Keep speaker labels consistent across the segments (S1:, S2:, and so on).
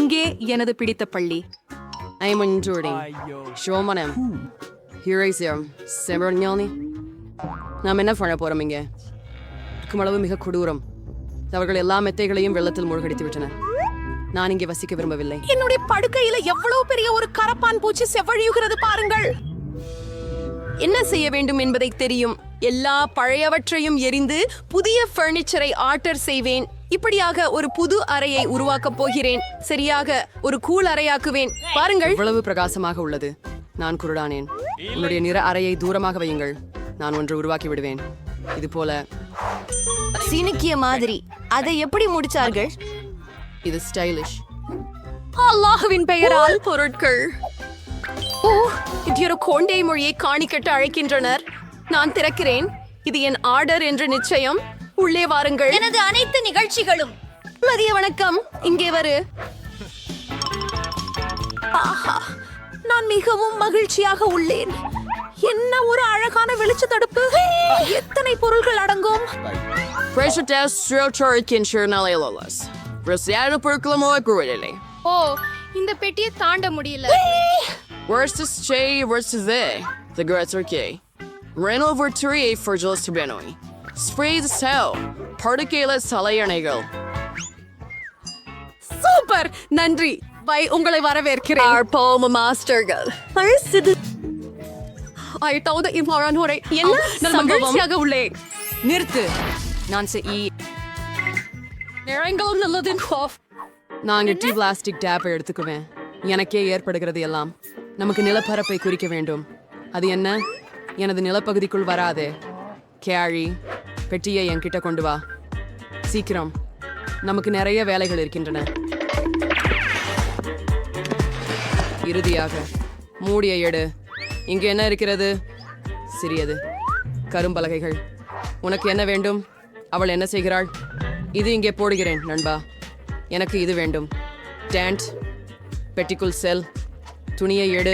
S1: இங்கே எனது பிடித்த பள்ளி.
S2: I'm enduring. Showmanem. Here I am. Severnyani. நாம் என்ன பண்ண போறோம் இங்கே? குமளவு மிக கொடூரம். அவர்கள் எல்லா மெத்தைகளையும் வெள்ளத்தில் மூழ்கடித்து விட்டனர். நான் இங்கே வசிக்க விரும்பவில்லை.
S1: என்னுடைய படுக்கையில எவ்வளவு பெரிய ஒரு கரப்பான் பூச்சி செவ்வழியுகிறது பாருங்கள்.
S2: என்ன செய்ய வேண்டும் என்பதை தெரியும். எல்லா பழையவற்றையும் எரிந்து புதிய பர்னிச்சரை ஆர்டர் செய்வேன். இப்படியாக ஒரு புது அறையை உருவாக்கப் போகிறேன். சரியாக ஒரு கூல் அறையாக்குவேன். பாருங்கள், இவ்வளவு பிரகாசமாக உள்ளது. நான் குருடானேன். உன்னுடைய நிற அறையை தூரமாக வையுங்கள். நான் ஒன்று உருவாக்கி விடுவேன். இது போல
S3: சினுக்கிய மாதிரி. அதை எப்படி முடிச்சார்கள்?
S2: இது ஸ்டைலிஷ்.
S1: அல்லாஹ்வின் பெயரால் பொருட்கள். ஓ, இது ஒரு கோண்டை மொழியை காணிக்கட்டு அழைக்கின்றனர். நான் திறக்கிறேன். இது என் ஆர்டர் என்று நிச்சயம். உள்ளே வாருங்கள்.
S3: எனது அனைத்து நிகழ்ச்சிகளும்.
S1: மதிய வணக்கம். இங்கே வரு. ஆஹா, நான் மிகவும் மகிழ்ச்சியாக உள்ளேன். என்ன ஒரு அழகான வெளிச்ச தடுப்பு. எத்தனை பொருட்கள் அடங்கும்.
S4: ஓ, இந்த பெட்டியை தாண்ட முடியல.
S2: Versus Che versus they. The girls are gay. Ran over to a for just to Benoi. Spray the cell. Particle Salayanegal.
S1: Super, நன்றி. பை, உங்களை வரவேற்கிறேன்.
S2: Our poem masterகள்.
S1: ஐட்டாவது இம்மாறானோரை என்ன நான் மகிழ்ச்சியாக உள்ளேன்.
S2: நிறுத்து. நான்
S1: நேரங்களும் நல்லது.
S2: நான் டி பிளாஸ்டிக் டேப்பை எடுத்துக்குவேன். எனக்கே ஏற்படுகிறது எல்லாம். நமக்கு நிலப்பரப்பை குறிக்க வேண்டும். அது என்ன? எனது நிலப்பகுதிக்குள் வராதே. கேரி, பெட்டியை என்கிட்ட கொண்டு வா சீக்கிரம். நமக்கு நிறைய வேலைகள் இருக்கின்றன. இறுதியாக மூடிய எடு. இங்கு என்ன இருக்கிறது? சிறியது கரும்பலகைகள். உனக்கு என்ன வேண்டும்? அவள் என்ன செய்கிறாள்? இது இங்கே போடுகிறேன் நண்பா. எனக்கு இது வேண்டும். டேண்ட், பெட்டிக்குள் செல். துணியை எடு.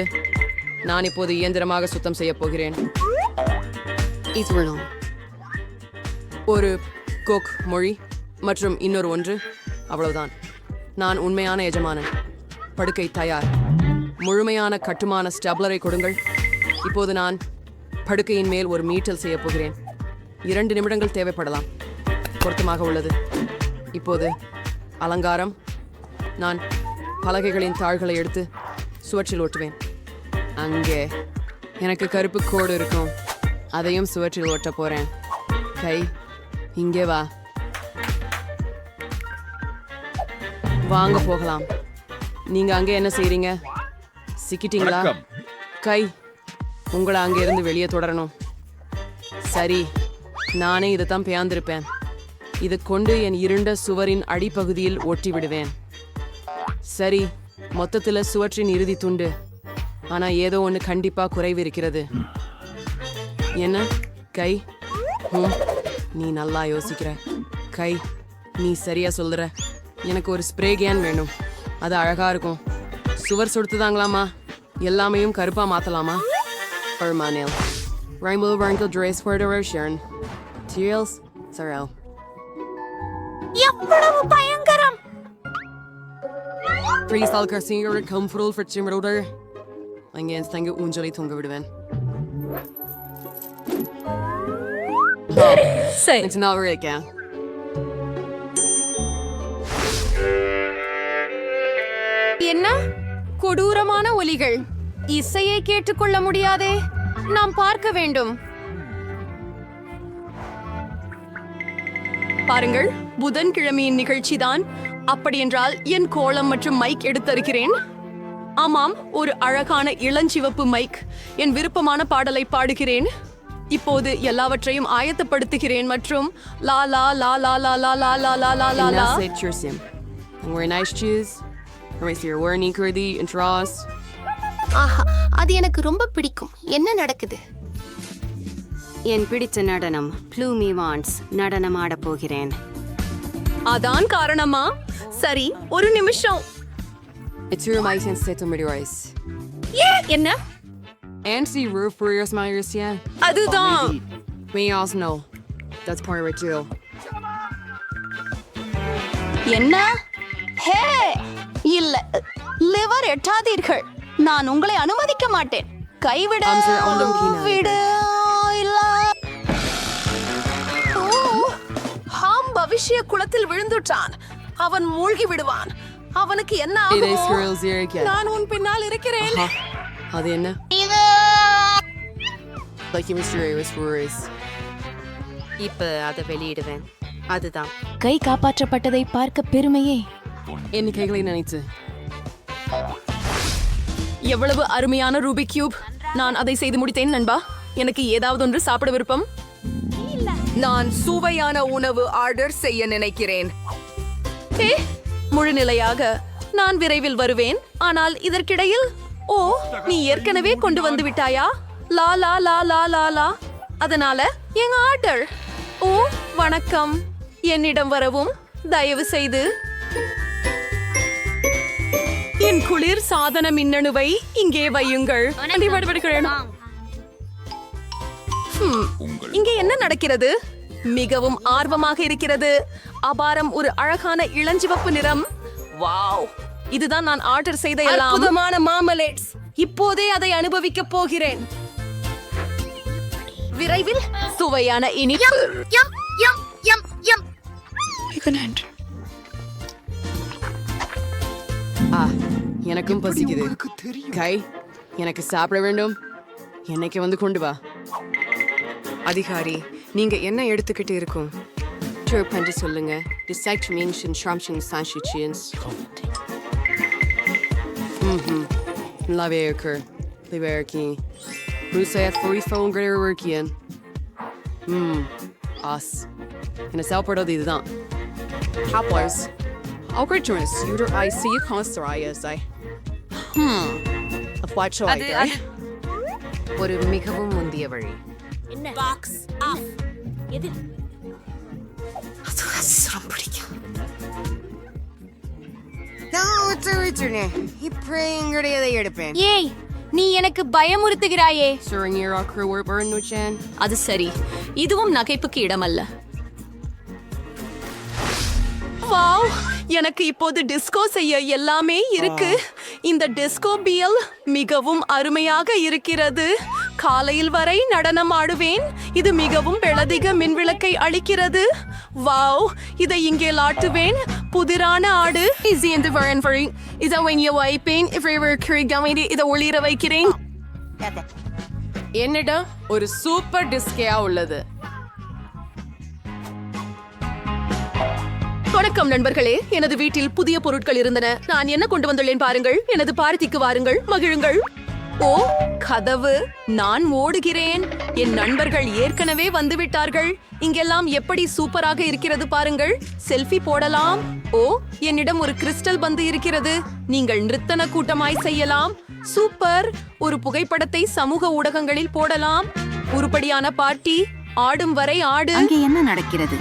S2: நான் இப்போது இயந்திரமாக சுத்தம் செய்ய போகிறேன். ஒரு கோக் மொழி மற்றும் இன்னொரு ஒன்று. அவ்வளவுதான். நான் உண்மையான எஜமானன். படுக்கை தயார். முழுமையான கட்டுமான ஸ்டப்லரை கொடுங்கள். இப்போது நான் படுக்கையின் மேல் ஒரு மீட்டல் செய்ய போகிறேன். 2 நிமிடங்கள் தேவைப்படலாம். பொருத்தமாக உள்ளது. இப்போது அலங்காரம். நான் பலகைகளின் தாள்களை எடுத்து சுவற்றில் ஒட்டுவேன். அங்கே எனக்கு கருப்பு கோடு இருக்கும். அதையும் சுவற்றில் ஒட்ட போறேன். கை, இங்கே வா. வாங்க போகலாம். நீங்க அங்கே என்ன செய்றீங்க? சிக்கிட்டீங்களா? கை, உங்களை அங்கே இருந்து வெளியே தொடரணும். சரி, நானே இதைத்தான் பேர்ந்திருப்பேன். இது கொண்டு என் இருண்ட சுவரின் அடிப்பகுதியில் ஒட்டி விடுவேன். சரி, மொத்தத்தில் சுவற்றின் இறுதி துண்டு. ஆனா ஏதோ ஒன்று கண்டிப்பா குறைவு இருக்கிறது. என்ன? கை, நீ நல்லா யோசிக்கிற. கை, நீ சரியா சொல்லுற. எனக்கு ஒரு ஸ்ப்ரே கேன் வேணும். அது அழகா இருக்கும். சுவர் சொடுத்துதாங்களாமா? எல்லாமையும் கருப்பா மாத்தலாமா? Permanel. Rainbow Wrinkle Dress for the Russian. Teals, Sorrel.
S3: எவ்வளவு பயங்கரம்.
S2: Freestyle Garcia comfortable for Chimroder. அங்கே தங்க ஊஞ்சலை தொங்க விடுவேன்.
S1: என்ன கொடூரமான ஒலிகள். இசையை கேட்டுக்கொள்ள முடியாதே. நாம் பார்க்க வேண்டும். பாருங்கள், புதன்கிழமையின் நிகழ்ச்சிதான். அப்படியென்றால் என் கோலம் மற்றும் மைக் எடுத்திருக்கிறேன். ஆமாம், ஒரு அழகான இளஞ்சிவப்பு மைக். என் விருப்பமான பாடலை பாடுகிறேன். இப்போது எல்லாவற்றையும் ஆயத்தப்படுத்துகிறேன் மற்றும் லா லா லா லா லா லா லா லா லா லா லா லா.
S4: ஆஹா, அது எனக்கு ரொம்ப பிடிக்கும். என்ன நடக்குது?
S3: என் பிடித்த நடனம் ப்ளூமி வான்ஸ் நடனம் ஆட போகிறேன்.
S1: அதான் காரணமா? சரி, ஒரு நிமிஷம்.
S2: It's your mic and set to meteorize.
S1: என்ன?
S2: And see roof for your smiles, yeah.
S1: அதுதான்.
S2: We also know. That's part of it too.
S3: என்ன? ஹே,
S4: இல்ல, லிவர் எட்டாதீர்கள். நான் உங்களை அனுமதிக்க மாட்டேன். கைவிட விடு. இல்ல.
S1: ஹாம் பவிஷ்ய குளத்தில் விழுந்துட்டான். அவன் மூழ்கி விடுவான். அவனுக்கு என்ன ஆகும்? நான் உன் பின்னால் இருக்கிறேன்.
S2: அது என்ன?
S3: இப்ப அதை வெளியிடுவேன். அதுதான்
S4: கை காப்பாற்றப்பட்டதை பார்க்க பெருமையே.
S2: எண்ணிக்கைகளை நினைத்து
S1: எவ்வளவு அருமையான ரூபிக் கியூப். நான் அதை செய்து முடித்தேன் நண்பா. எனக்கு ஏதாவது ஒன்று சாப்பிட விருப்பம்.
S5: நான் சுவையான உணவு ஆர்டர் செய்ய நினைக்கிறேன்.
S1: முழுநிலையாக நான் விரைவில் வருவேன். ஆனால் இதற்கிடையில் ஓ, நீ ஏற்கனவே கொண்டு வந்து விட்டாயா? லா லா லா லா லா லா. அதனால எங்க ஆர்டர். ஓ, வணக்கம். என்னிடம் வரவும் தயவு செய்து. என் குளிர் சாதன மின்னணுவை இங்கே வையுங்கள். இங்கே என்ன நடக்கிறது? மிகவும் ஆர்வமாக இருக்கிறது. அபாரம், ஒரு அழகான இளஞ்சிவப்பு நிறம். வாவ், இதுதான் நான் ஆர்டர் செய்த
S5: அற்புதமான மாமலேட்ஸ்.
S1: இப்போதே அதை அனுபவிக்க போகிறேன். விரைவில் சுவையான இனிப்பு.
S2: எனக்கும் பசிக்குது. கை, எனக்கு சாப்பிட வேண்டும். என்னைக்கு வந்து கொண்டு வா.
S5: அதிகாரி, நீங்க என்ன எடுத்துக்கிட்டு இருக்கும்?
S2: பண்ணி சொல்லுங்க. என்ன சாப்பிடுறது இதுதான்.
S3: ஒரு மிகவும் முந்திய வழி.
S5: எடுப்பேன்.
S4: ஏய், நீ எனக்கு பயமுறுத்துகிறாயே.
S1: அது சரி, இதுவும் நகைப்புக்கு இடமல்ல. வாவ், எனக்கு இப்போது டிஸ்கோ செய்ய எல்லாமே இருக்கு. இந்த டிஸ்கோ பியல் மிகவும் அருமையாக இருக்கிறது. காலையில் வரை நடனம் ஆடுவேன். இது மிகவும் பெளதிக மின்விளக்கை அளிக்கிறது. வாவ், இதை இங்கே லாட்டுவேன். புதிரான ஆடு. இதை ஒளிர வைக்கிறேன்.
S2: என்னிடம் ஒரு சூப்பர் டிஸ்கேயா உள்ளது.
S1: வணக்கம் நண்பர்களே. எனது வீட்டில் புதிய பொருட்கள் இருந்தன. நான் என்ன கொண்டு வந்துள்ளேன் பாருங்கள். எனது பார்ட்டிக்கு வாருங்கள், மகிழுங்கள். ஓ, கதவு. நான் ஓடுகிறேன். என் நண்பர்கள் ஏற்கனவே வந்துவிட்டார்கள். இங்கெல்லாம் எப்படி சூப்பராக இருக்கிறது பாருங்கள். செல்ஃபி போடலாம். ஓ, என்னிடம் ஒரு கிறிஸ்டல் பந்து இருக்கிறது. நீங்கள் நிறுத்தன கூட்டமாய் செய்யலாம். சூப்பர். ஒரு புகைப்படத்தை சமூக ஊடகங்களில் போடலாம். உருப்படியான பார்ட்டி. ஆடும் வரை ஆடு.
S3: அங்கே என்ன நடக்கிறது?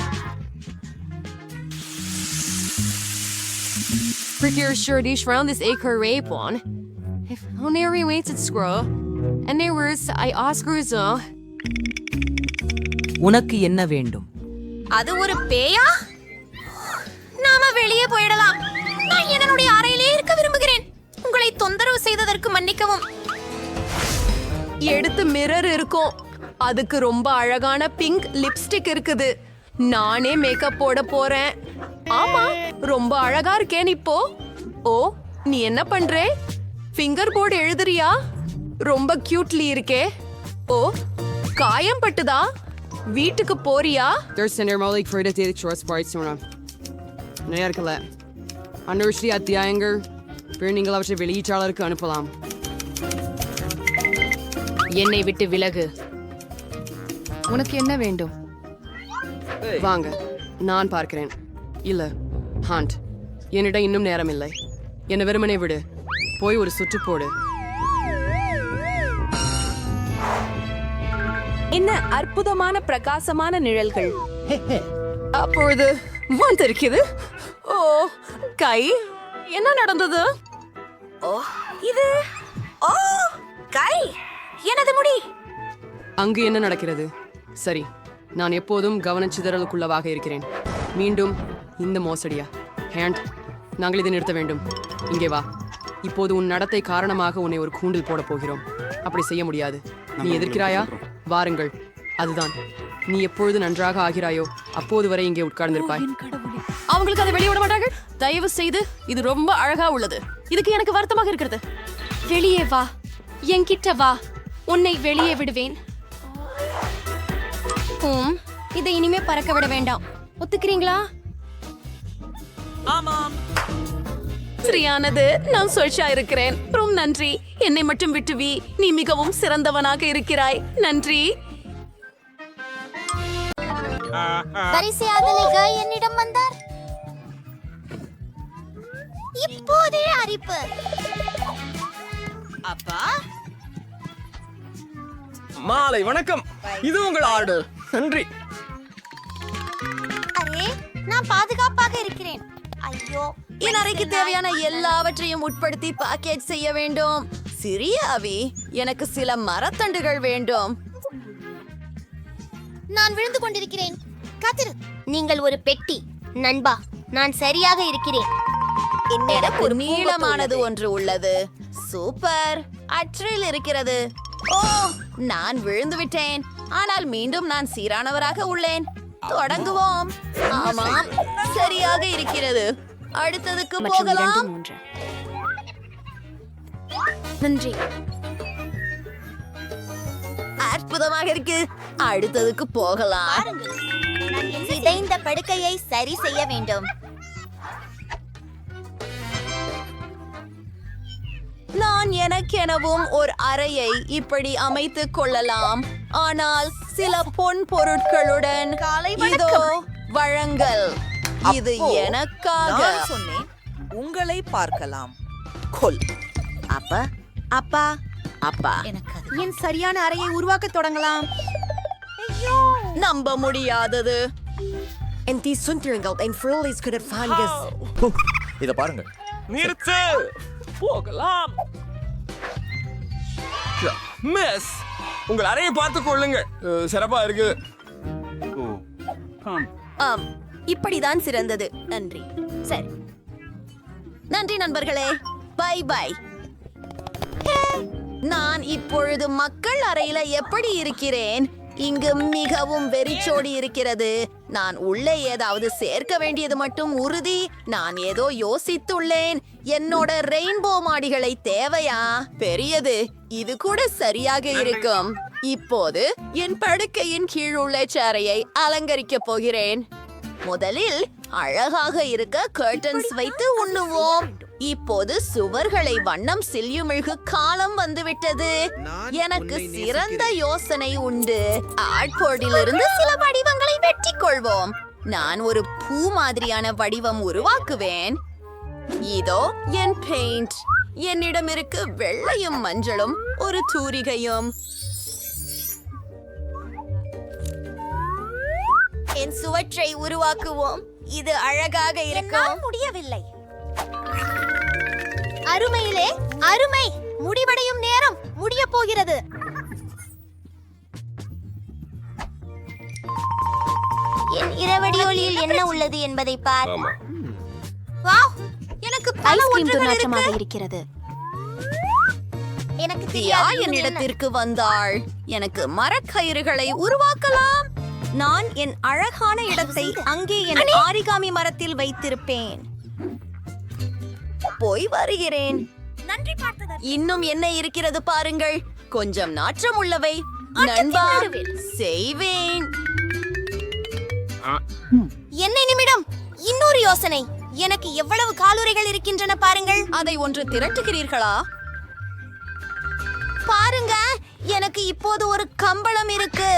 S6: Prettier shirtish round this acre rape one. If only we waited scroll. And there was I Oscars.
S7: உனக்கு என்ன வேண்டும்?
S4: அது ஒரு பேயா? நாம வெளியே போயிடலாம். நான் என்னுடைய அறையிலே இருக்க விரும்புகிறேன். உங்களை தொந்தரவு செய்ததற்கு மன்னிக்கவும்.
S1: எடுத்து மிரர் இருக்கும். அதுக்கு ரொம்ப அழகான பிங்க் லிப்ஸ்டிக் இருக்குது. நானே மேக்கப் போட போறேன். ஆமா, ரொம்ப அழகா இருக்கேன் இப்போ. ஓ, நீ என்ன பண்றே? ஃபிங்கர் போர்டு எழுதுறியா? ரொம்ப கியூட்லி இருக்கே. ஓ, காயம் பட்டுதா? வீட்டுக்கு போறியா?
S2: இருக்கல. அன்றுஷ்டி அத்தியாயங்கள் நீங்கள் அவற்றை வெளியீட்டாளருக்கு அனுப்பலாம்.
S6: என்னை விட்டு விலகு.
S2: உனக்கு என்ன வேண்டும்? வாங்க, நான் பார்க்கிறேன். இல்ல, ஹாண்ட், என்னிடம் இன்னும் நேரம் இல்லை. என்ன வெறுமனே விடு. போய் ஒரு சுற்று போடு.
S1: என்ன அற்புதமான பிரகாசமான நிழல்கள். அப்பொழுது வந்திருக்குது. ஓ, கை, என்ன நடந்தது?
S4: ஓ, இது. ஓ, கை, எனது முடி.
S2: அங்கு என்ன நடக்கிறது? சரி, நான் எப்போதும் கவனச்சிதறலுக்குள்ளவாக இருக்கிறேன். மீண்டும் இந்த மோசடியா? ஹேண்ட், நாங்கள் இதை நிறுத்த வேண்டும். இங்கே வா. இப்போது உன் நடத்தை காரணமாக உன்னை ஒரு கூண்டில் போட போகிறோம். அப்படி செய்ய முடியாது. நீ எதிர்க்கிறாயா? வாருங்கள். அதுதான். நீ எப்பொழுது நன்றாக ஆகிறாயோ அப்போது வரை இங்கே உட்கார்ந்திருப்பாய்.
S1: அவங்களுக்கு அதை வெளியே விட மாட்டார்கள். தயவு செய்து, இது ரொம்ப அழகா உள்ளது. இதுக்கு எனக்கு வருத்தமாக இருக்கிறது. வெளியே வா, என்கிட்ட வா, உன்னை வெளியே விடுவேன்.
S4: இதை இனிமே பறக்க விட வேண்டாம். ஒத்துக்கிறீங்களா?
S1: சரியானது. நான் சொல்ஷா இருக்கிறேன். ரொம்ப நன்றி. என்னை மட்டும் விட்டுவி. நீ மிகவும் சிறந்தவனாக இருக்கிறாய். நன்றி.
S4: பரிசையாதலைகள் என்னிடம் வந்தார். இப்போதே அரிப்பு.
S7: மாலை வணக்கம். இது உங்கள் ஆர்டர். நன்றி.
S4: அரே, நான் பாதுகாப்பாக இருக்கிறேன். ஐயோ,
S1: என் அறைக்கு தேவையான எல்லாவற்றையும் உட்படுத்தி பேக்கேஜ் செய்ய வேண்டும். சிறிய அவி, எனக்கு சில மரத்தண்டுகள் வேண்டும்.
S4: நான் விழுந்து கொண்டிருக்கிறேன். காத்திரு. நீங்கள் ஒரு பெட்டி. நண்பா, நான் சரியாக இருக்கிறேன்.
S1: என்னிடம் ஒரு நீளமானது ஒன்று உள்ளது. சூப்பர். அற்றில் இருக்கிறது. ஓ, நான் விழுந்து விட்டேன். ஆனால் மீண்டும் நான் சீரானவராக உள்ளேன். தொடங்குவோம். ஆமாம், சரியாக இருக்கிறது. அடுத்ததுக்கு போகலாம்.
S4: நன்றி.
S1: அற்புதமாக இருக்கு. அடுத்ததுக்கு போகலாம்.
S4: சிதைந்த படுக்கையை சரி செய்ய வேண்டும்.
S1: நான் எனக்கெனவும் ஒரு அறையை இப்படி அமைத்துக் கொள்ளலாம். ஆனால் சில பொன் பொருட்களுடன் இதோ வழங்கல். இது எனக்காக.
S8: சொன்னேன் உங்களை பார்க்கலாம். கொல்.
S1: அப்பா அப்பா அப்பா,
S4: என் சரியான அறையை உருவாக்க தொடங்கலாம்.
S1: நம்ப முடியாதது.
S7: இத பாருங்க. நிறுத்து. போகலாம். மிஸ், உங்கள் அறையை பார்த்துக் கொள்ளுங்க. சிறப்பா இருக்கு.
S1: ஆம், இப்படிதான் சிறந்தது. நன்றி. சரி, நன்றி நண்பர்களே. Bye bye. நான் இப்பொழுது மக்கள் அறையில எப்படி இருக்கிறேன்? இங்கு மிகவும் வெறிச்சோடி இருக்கிறது. நான் உள்ளே ஏதாவது சேர்க்க வேண்டியது மட்டும் உறுதி. நான் ஏதோ யோசித்துள்ளேன். என்னோட ரெயின்போ மாடிகளை தேவையா? பெரியது. இது கூட சரியாக இருக்கும். இப்போது என் படுக்கையின் கீழ் உள்ள சேரையை அலங்கரிக்க போகிறேன். முதலில் அழகாக இருக்க கர்டன்ஸ் வைத்து உண்ணுவோம். இப்போது சுவர்களை வண்ணம் சில்யுமிழ்கு காலம் வந்துவிட்டது. எனக்கு சிறந்த யோசனை உண்டு. ஆர்ட்போர்டிலிருந்து சில வடிவங்களை வெட்டி கொள்வோம். நான் ஒரு பூ மாதிரியான வடிவம் உருவாக்குவேன். இதோ என் பெயிண்ட். என்னிடம் இருக்கு வெள்ளையும் மஞ்சளும் ஒரு தூரிகையும். என் சுவற்றை உருவாக்குவோம். இது அழகாக இருக்கும்.
S4: முடியவில்லை. அருமையிலே அருமை. முடிவடையும் நேரம் முடிய போகிறது. என் இரவடி ஒளியில் என்ன உள்ளது என்பதை பார். வாவ், எனக்கு பல ஒன்றுகள் இருக்கிறது. எனக்கு
S1: தியா என்னிடத்திற்கு வந்தாள். எனக்கு மரக்கயிறுகளை உருவாக்கலாம். நான் என் அழகான இடத்தை அங்கே என் ஆரிகாமி மரத்தில் வைத்திருப்பேன். போய் வருகிறேன்.
S4: நன்றி பார்த்ததற்கு.
S1: இன்னும் என்ன இருக்கிறது பாருங்கள். கொஞ்சம் நாற்றம் உள்ளவை. நண்பா, செய்வேன்.
S4: என்ன நிமிடம். இன்னொரு யோசனை. எனக்கு எவ்வளவு காலுறைகள் இருக்கின்றன பாருங்கள்.
S1: அதை ஒன்று திரட்டுகிறீர்களா?
S4: பாருங்க, எனக்கு இப்போது ஒரு கம்பளம் இருக்கு.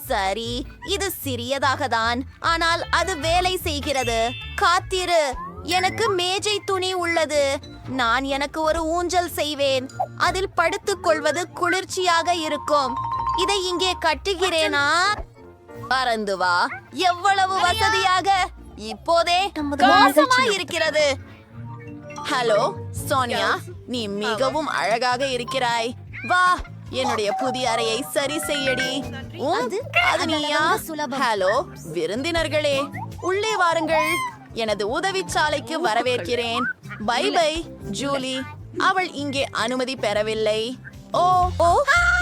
S1: சரி, இது சிறியதாக தான், ஆனால் அது வேலை செய்கிறது. காத்திரு, எனக்கு மேஜை துணி உள்ளது. நான் எனக்கு ஒரு ஊஞ்சல் செய்வேன். அதில் படுத்துக் கொள்வது குளிர்ச்சியாக இருக்கும். இதை இங்கே கட்டுகிறேனா? பறந்து வா. எவ்வளவு வசதியாக. இப்போதே மோசமாய் இருக்கிறது. ஹலோ சோனியா, நீ மிகவும் அழகாக இருக்கிறாய். வா, என்னுடைய புதிய அறையை சரி செய்யடி. அது நீயா? ஹலோ விருந்தினர்களே, உள்ளே வாருங்கள். எனது உதவிச்சாலைக்கு வரவேற்கிறேன். Bye bye Julie. அவள் இங்கே அனுமதி பெறவில்லை. ஓ ஓ,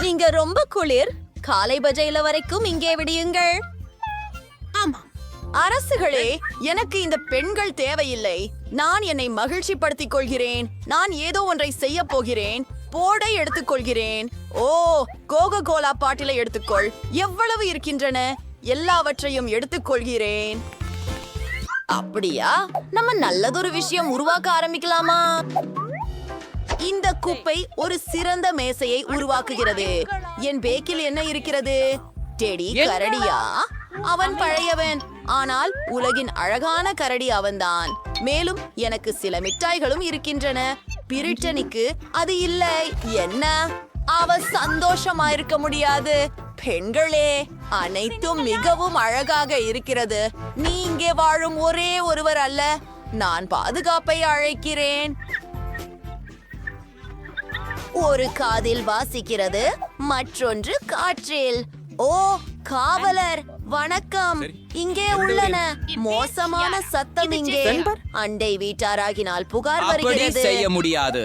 S1: நீங்க ரொம்ப குளிர். காலை பஜையில வரைக்கும் இங்கே விடியுங்கள். ஆமா அரசுகளே, எனக்கு இந்த பெண்கள் தேவையில்லை. நான் என்னை மகிழ்ச்சிப்படுத்திக் கொள்கிறேன். நான் ஏதோ ஒன்றை செய்ய போகிறேன். போடை எடுத்துக்கொள்கிறேன். ஓ, கோகோ கோலா பாட்டிலை எடுத்துக்கொள். எவ்வளவு இருக்கின்றன? எல்லாவற்றையும் எடுத்துக்கொள்கிறேன். அப்படியா? நம்ம நல்லதொரு விஷயம் உருவாக்க ஆரம்பிக்கலாமா? இந்த குப்பை ஒரு சிறந்த மேசையை உருவாக்குகிறது. என் பேக்கில் என்ன இருக்கிறது? டெடி கரடியா? அவன் பழையவன், ஆனால் உலகின் அழகான கரடி அவன்தான். மேலும் எனக்கு சில மிட்டாய்களும் இருக்கின்றன. பிரிட்டனிக்கு அது இல்லை. என்ன? அவ சந்தோஷமா இருக்க முடியாது. பெண்களே, அனைத்தும் மிகவும் அழகாக இருக்கிறது. நீ இங்கே வாழும் ஒரே ஒருவர் அல்ல. நான் பாதுகாப்பை அழைக்கிறேன். ஒரு காதில் வாசிக்கிறது, மற்றொன்று காற்றில். ஓ, காவலர் வணக்கம். இங்கே உள்ளன. மோசமான சத்தம் இங்கே. அண்டை வீட்டாராகினால் புகார் வருகிறது.
S7: செய்ய முடியாது.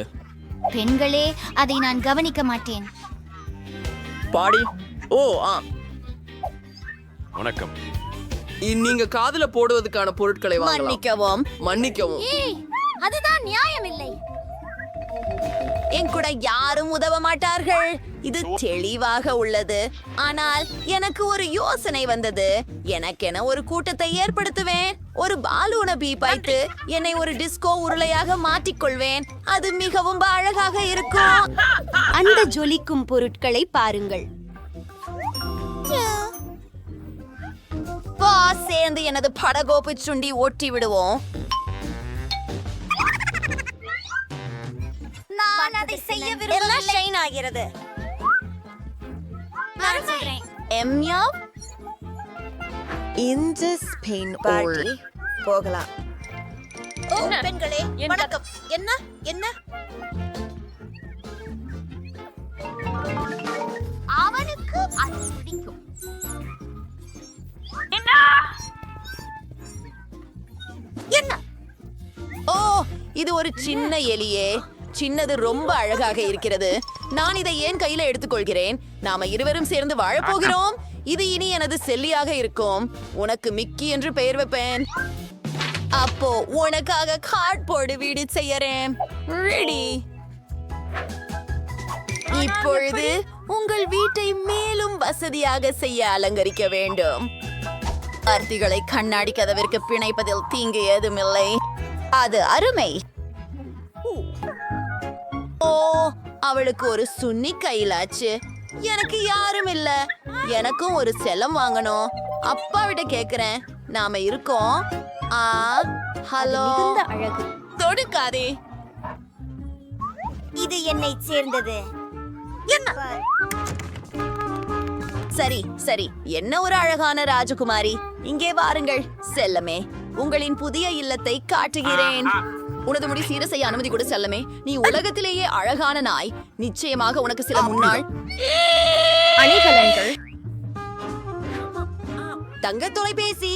S4: பெண்களே, அதை நான் கவனிக்க மாட்டேன்.
S7: பாடி. ஓ
S2: வணக்கம். நீங்க காதுல போடுவதற்கான பொருட்களை
S1: மன்னிக்கவும்.
S2: மன்னிக்கவும்.
S4: அதுதான் நியாயமில்லை.
S1: என் கூட யாரும் உதவ மாட்டார்கள். இது தெளிவாக உள்ளது. ஆனால் எனக்கு ஒரு யோசனை வந்தது. எனக்கென ஒரு கூட்டத்தை ஏற்படுத்துவேன். ஒரு பாலூனை பீப்பாய்த்து என்னை ஒரு டிஸ்கோ உருளையாக மாற்றிக்கொள்வேன். அது மிகவும் அழகாக இருக்கும்.
S3: அந்த ஜொலிக்கும் பொருட்களை பாருங்கள்.
S1: வா, சேர்ந்து எனது படகோப்பு சுண்டி ஒட்டி விடுவோம்.
S4: நான் அதை செய்ய விரும்பவில்லை.
S1: எம்யா, இந்த ஸ்பெயின் பார்ட்டி போகலாம்.
S4: ஓ, பெண்களே வணக்கம். என்ன என்ன? அவனுக்கு அது பிடிக்கும். என்ன?
S1: ஓ, இது ஒரு சின்ன எலியே. சின்னது ரொம்ப அழகாக இருக்கிறது. நான் இதை ஏன் கையில எடுத்துக்கொள்கிறேன்? நாம இருவரும் சேர்ந்து வாழப்போகிறோம். இது இனி எனது செல்லியாக இருக்கும். உனக்கு மிக்கி என்று பெயர் வைப்பேன். அப்போ உனக்காக கார்ட்போர்டு வீடு செய்யறேன். ரெடி. இப்பொழுது உங்கள் வீட்டை மேலும் வசதியாக செய்ய அலங்கரிக்க வேண்டும். அர்த்திகளை கண்ணாடி கதவிற்கு பிணைப்பதில் தீங்கு ஏதுமில்லை. அது அருமை. ஓ, அவளுக்கு ஒரு சுன்னி கையிலாச்சு. எனக்கு யாரும் இல்ல. எனக்கும் ஒரு செல்லம் வாங்கணும். அப்பா விட கேக்குறேன். நாம இருக்கோம். ஹலோ.
S4: அழகு.
S1: தொடுக்காதே.
S4: இது என்னை சேர்ந்தது.
S1: என்ன? சரி சரி, என்ன ஒரு அழகான ராஜகுமாரி. இங்கே வாருங்கள் செல்லமே. உங்களின் புதிய இல்லத்தை காட்டுகிறேன். உனது முடி சீர செய்ய அனுமதி கொடு செல்லமே. நீ உலகத்திலேயே அழகான நாய். நிச்சயமாக உனக்கு சில முன்னாள் அணிகலன்கள். தங்க தொலைபேசி.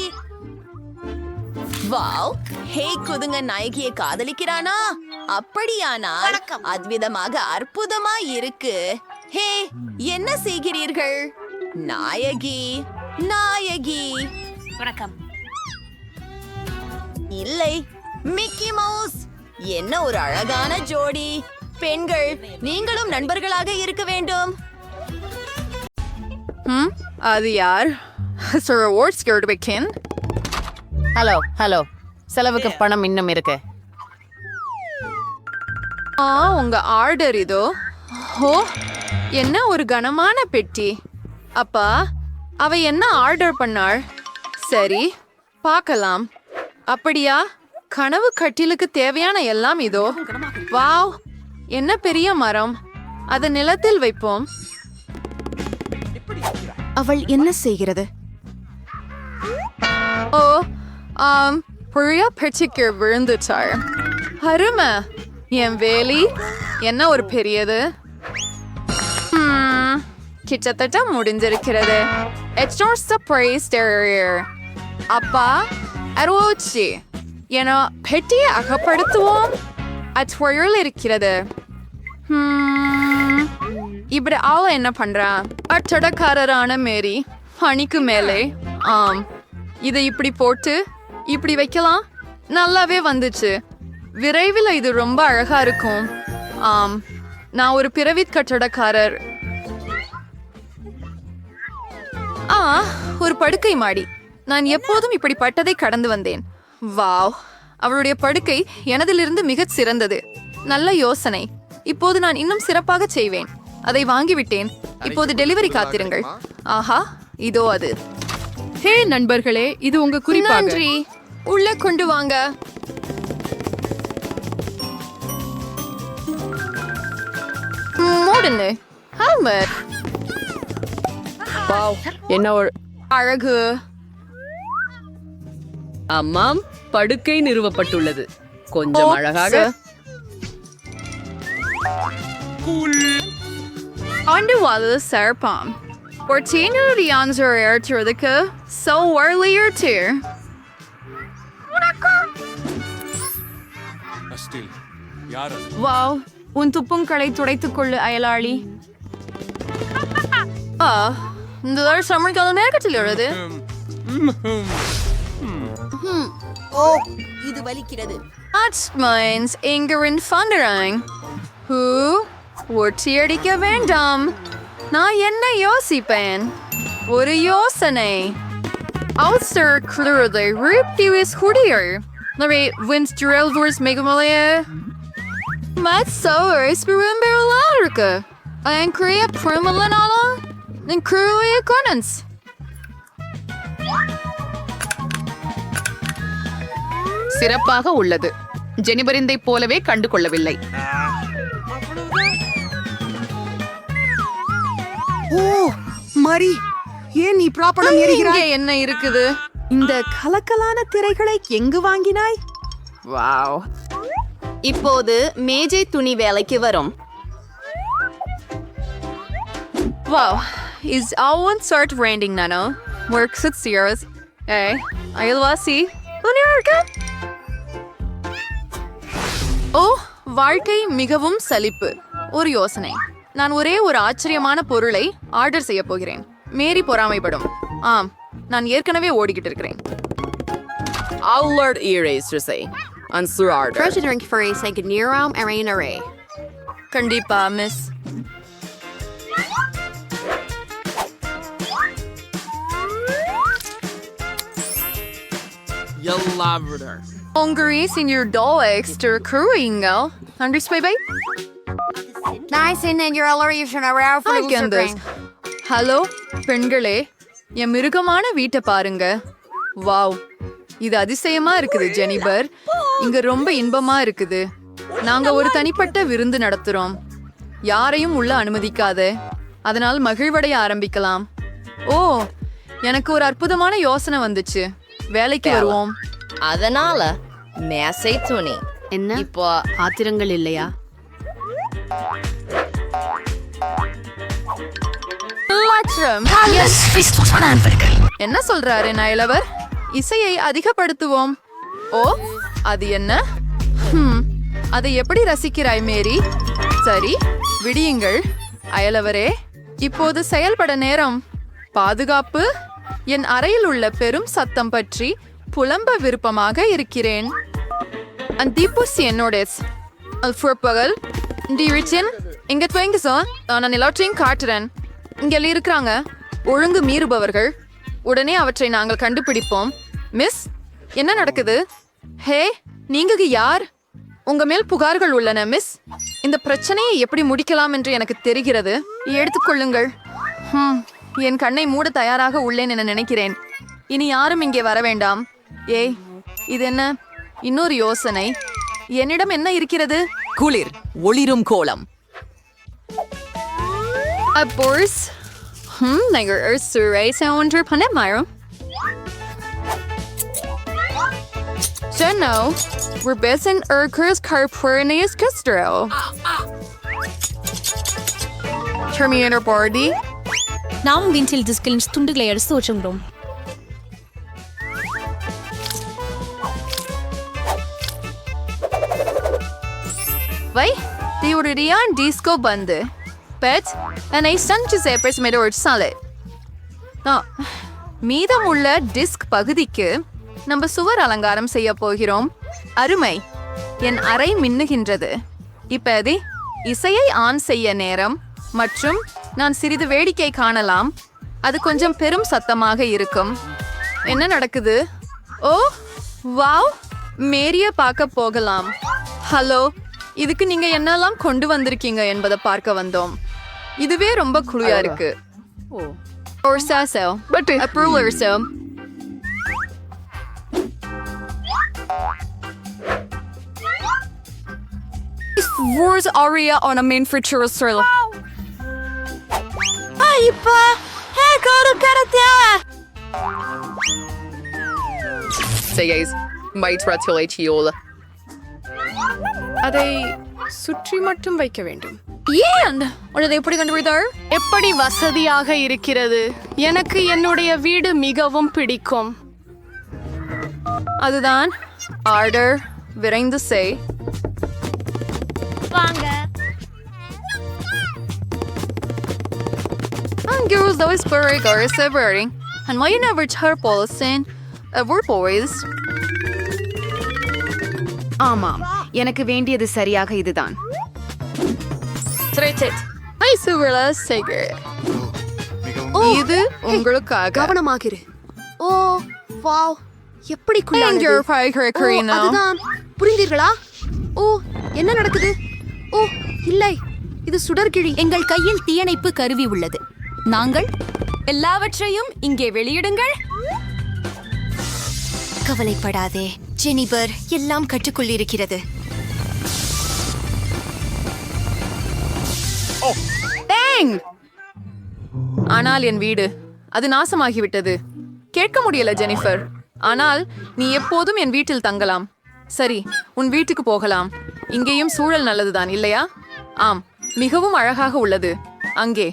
S1: வாவ், ஹே குதுங்க நாயகியை காதலிக்கிறானா? அப்படியானால் அத்விதமாக அற்புதமா இருக்கு. ஹே, என்ன செய்கிறீர்கள்? நாயகி நாயகி.
S4: வணக்கம்.
S1: இல்லை, மிக்கி மவுஸ். என்ன ஒரு அழகான ஜோடி. பெண்கள், நீங்களும் நண்பர்களாக இருக்க வேண்டும்.
S5: அது யார்?
S2: Hello hello. செலவுக்கு பணம் இன்னும் இருக்கு.
S5: உங்க ஆர்டர் இதோ. ஓ, என்ன ஒரு கனமான பெட்டி. அப்பா, அவ என்ன ஆர்டர் பண்ணாள்? சரி, பார்க்கலாம். அப்படியா? கனவு கட்டிலுக்கு தேவையான எல்லாம் இதோ. வாவ், என்ன பெரிய மரம். அதை நிலத்தில் வைப்போம். அவள் என்ன செய்கிறது? ஓ, புரிய பெட்டிக்கு விழுந்துட்டாள். அருமை. என் வேலி என்ன ஒரு பெரியது. கிட்டத்தட்ட முடிஞ்சிருக்கிறது. சர்ப்ரைஸ். அப்பா, அரோச்சி. என பெட்டியை அகப்படுத்துவோம். அச்சுவையில் இருக்கிறது. இப்படி ஆள என்ன பண்றா? அச்சடக்காரரான மேரி பனிக்கு மேலே. ஆம், இதை இப்படி போட்டு இப்படி வைக்கலாம். நல்லாவே வந்துச்சு. விரைவில் இது ரொம்ப அழகா இருக்கும். ஆம், நான் ஒரு பிறவி கட்டடக்காரர். ஒரு படுக்கை மாடி. நான் எப்போதும் இப்படிப்பட்டதை கடந்து வந்தேன். வாவ், அவளுடைய படுக்கை எனதிலிருந்து மிகச் சிறந்தது. நல்ல யோசனை. இப்போது நான் இன்னும் சிறப்பாக செய்வேன். அதை வாங்கிவிட்டேன். இப்போது டெலிவரி காத்திருங்கள். ஆஹா, இதோ அது.
S2: ஹே நண்பர்களே, இது உங்க குறிப்பாக.
S5: நன்றி. உள்ள கொண்டு வாங்க. மூடுன்னு. ஹல்மர்.
S2: வாவ், என்ன ஒரு
S5: அழகு.
S2: ஆமாம், படுக்கை நிறுவப்பட்டுள்ளது. கொஞ்சம் அழகாக.
S5: ஆண்டுவாது சிறப்பாம். ஒரு சேனல் ஆன்சர் ஏற்றுவதற்கு so earlier too.
S1: வாவ், உன் துப்புங்களை துடைத்துக் கொள்ளு அயலாளி.
S5: இந்த சமைக்காத நேரத்தில் எழுது.
S8: ஓ, இது வலிக்கிறது.
S5: Means இங்கரின் ஃபண்டராங். ஒட்டி அடிக்க வேண்டாம். நான் என்ன யோசிப்பேன்? ஒரு யோசனை. Außer klurde Rübdiwis Hudier. Lare Winstrel Vors Megamalaya. Mat Sowers Berumberlarka. Ankria Primalanala. And Cruia Conans.
S2: சிறப்பாக உள்ளது. ஜெனிபரிந்தை போலவே கண்டு கொள்ளவில்லை.
S8: ஓ, மரி, ஏன் நீ ப்ராப்பரம் எரிகிறாய்?
S5: இங்கே என்ன இருக்குது?
S8: இந்த கலக்கலான திரைகளை எங்கு வாங்கினாய்?
S2: வாவ்,
S3: இப்போது மேஜை துணி வேலைக்கு வரும்.
S5: Wow, is all one sort branding nano? Works at zeros. Hey, Ayalwasi. Unirka? Oh, வாழ்க்கை மிகவும் சலிப்பு. ஒரு யோசனை. நான் ஒரே ஒரு ஆச்சரியமான பொருளை ஆர்டர் செய்ய போகிறேன். மேரி பொறாமைப்படும். ஆம், நான் ஏற்கனவே ஓடிக்கிட்டு இருக்கிறேன்.
S2: Allard eraser say. Answer order.
S6: Drink for a second near arena array.
S5: கண்டிப்பா miss. Hungry senior doll extra crewing. Understand, babe?
S6: Nice and then you're already around for the Instagram.
S5: Hello பெண்களே, என் மிருகமான வீட்டை பாருங்க. வாவ், இது அதிசயமா இருக்குது Jennifer. இங்க ரொம்ப இன்பமா இருக்குது. நாங்க ஒரு தனிப்பட்ட விருந்து நடத்துறோம். யாரையும் உள்ள அனுமதிக்காத. அதனால் மகிழ்வடைய ஆரம்பிக்கலாம். ஓ, எனக்கு ஒரு அற்புதமான யோசனை வந்துச்சு. வேலைக்கு வருவோம்.
S6: அதனால மேசை துணி.
S3: என்ன இப்போ ஆத்திரங்கள் இல்லையா?
S5: என்ன சொல்றாரு நயலவர்? இசையை அதிகப்படுத்துவோம். ஓ, அது என்ன? அதை எப்படி ரசிக்கிறாய் மேரி? சரி, விடியுங்கள் அயலவரே. இப்போது செயல்பட நேரம். பாதுகாப்பு. என் அறையில் உள்ள பெரும் சத்தம் பற்றி புலம்ப விருப்பமாக இருக்கிறேன். அந்தீப்புஸ் என்னோடஸ் அல்ஃபுர்பகல் டிரிச்சின் இங்க துவங்கிசோ. நான் எல்லாற்றையும் காட்டுறேன். இங்கே இருக்கிறாங்க ஒழுங்கு மீறுபவர்கள். உடனே அவற்றை நாங்கள் கண்டுபிடிப்போம். மிஸ், என்ன நடக்குது? ஹே, நீங்க யார்? உங்க மேல் புகார்கள் உள்ளன மிஸ். இந்த பிரச்சனையை எப்படி முடிக்கலாம் என்று எனக்கு தெரிகிறது. எடுத்துக்கொள்ளுங்கள். என் கண்ணை மூட தயாராக உள்ளேன் என நினைக்கிறேன். இனி யாரும் இங்கே வர வேண்டாம். ஏய், இது என்ன? இன்னொரு யோசனை. என்னிடம் என்ன இருக்கிறது?
S8: குளிர் ஒளிரும் கோலம்.
S5: Boris. Nagar Surai Sounder Planet Myro. Jenno, we're busy Urkers Carpurnius Castro. Terminator Bordy.
S4: நாம் வின்டில் டிஸ்கில் துண்டுகளை எடுத்து வச்சுக்கிறோம்.
S5: Vai, det gjorde Rian disco bande. Pet, en ei stange sepers med ஒரு salad. மீதமுள்ள டிஸ்க் பகுதிக்கு நம்ம சுவர் அலங்காரம் செய்ய போகிறோம். அருமை, என் அறை மின்னுகின்றது. இப்போது இசையை ஆன் செய்ய நேரம் மற்றும் நான் சிறிது வேடிக்கை காணலாம். அது கொஞ்சம் பெரும் சத்தமாக இருக்கும். என்ன நடக்குது? ஓ வாவ், மேரிய பார்க்க போகலாம். ஹலோ, இதுக்கு நீங்க என்னெல்லாம் கொண்டு வந்திருக்கீங்க என்பதை பார்க்க வந்தோம். இதுவே ரொம்ப குளியா இருக்கு. Or so. But a ruler so.
S6: Where's Aria on a main for Churrasrilla?
S2: Say guys, might ratulate you. அதை சுற்றி மட்டும் வைக்க வேண்டும்.
S1: ஏன் உனது எப்படி கண்டுபிடித்தாள்? எப்படி வசதியாக இருக்கிறது. எனக்கு என்னுடைய வீடு மிகவும் பிடிக்கும்.
S5: அதுதான் ஆர்டர். விரைந்து செய். Girls, those very girls are wearing. And why you never tell Paulson? We're boys.
S3: ஆமாம், எனக்கு வேண்டியது சரியாக இதுதான்.
S5: Hi, Suvrla Sager. இது உங்களுக்காக.
S1: கவனமாகிரு. ஓ வாவ், எப்படி
S5: And your Karina.
S1: அதுதான், புரிந்தீர்களா? ஓ, என்ன நடக்குது? ஓ இல்லை, இது சுடர்கிழி.
S4: எங்கள் கையில் தீயணைப்பு கருவி உள்ளது. நாங்கள் எல்லாவற்றையும் இங்கே வெளியிடுங்கள். கவலைப்படாதே ஜெனிபர், எல்லாம் கட்டுக்குள் இருக்கிறது.
S5: ஆனால் என் வீடு அது நாசமாகிவிட்டது. கேட்க முடியல ஜெனிஃபர். ஆனால் நீ எப்போதும் என் வீட்டில் தங்கலாம். சரி, உன் வீட்டுக்கு போகலாம். இங்கேயும் சூழல் நல்லதுதான் இல்லையா? ஆம், மிகவும் அழகாக உள்ளது. அங்கே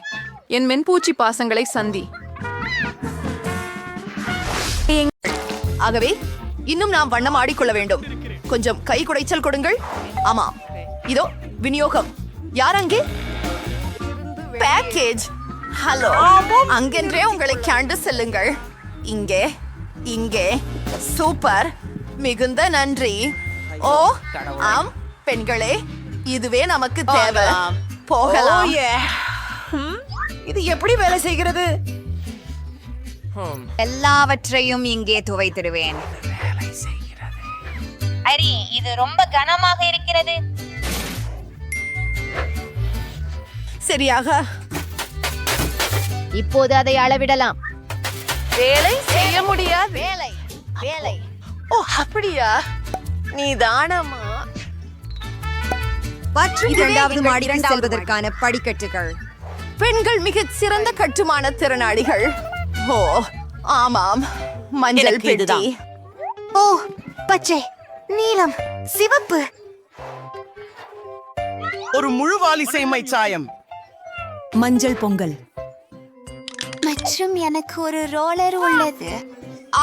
S5: என் மென்பூச்சி பாசங்களை சந்தி.
S1: ஆகவே இன்னும் நாம் வண்ணம் ஆடிக்கொள்ள வேண்டும். கொஞ்சம் கை குடைச்சல் கொடுங்கள். ஆமாம், இதோ விநியோகம். யார் அங்கே? பேக்கேஜ். ஹலோ, அங்கென்றே உங்களை கேண்டு செல்லுங்கள். இங்கே இங்கே. சூப்பர், மிகுந்த நன்றி. ஓ ஆம் பெண்களே, இதுவே நமக்கு தேவை. போகலாம். இது எப்படி வேலை செய்கிறது?
S9: எல்லாவற்றையும் இங்கே துவைத்திடுவேன். அரி, இது ரொம்ப கனமாக இருக்கிறது.
S1: சரியாக.
S9: இப்போது அதை அளவிடலாம்.
S1: வேலை செய்ய முடியாது.
S9: வேலை வேலை.
S1: ஓ அப்படியா? நீ தானமா?
S9: இரண்டாவது மாடிக்கு செல்வதற்கான படிக்கட்டுகள்.
S1: பெண்கள் மிகச் சிறந்த கட்டுமான திறனாளிகள். ஓ ஆமாம், மஞ்சள் பெட்டி.
S9: ஓ, பச்சை, நீலம், சிவப்பு.
S8: ஒரு முழுவாலி சேமை சாயம்.
S9: மஞ்சள் பொங்கல். மற்றும் எனக்கு ஒரு ரோலர் உள்ளது.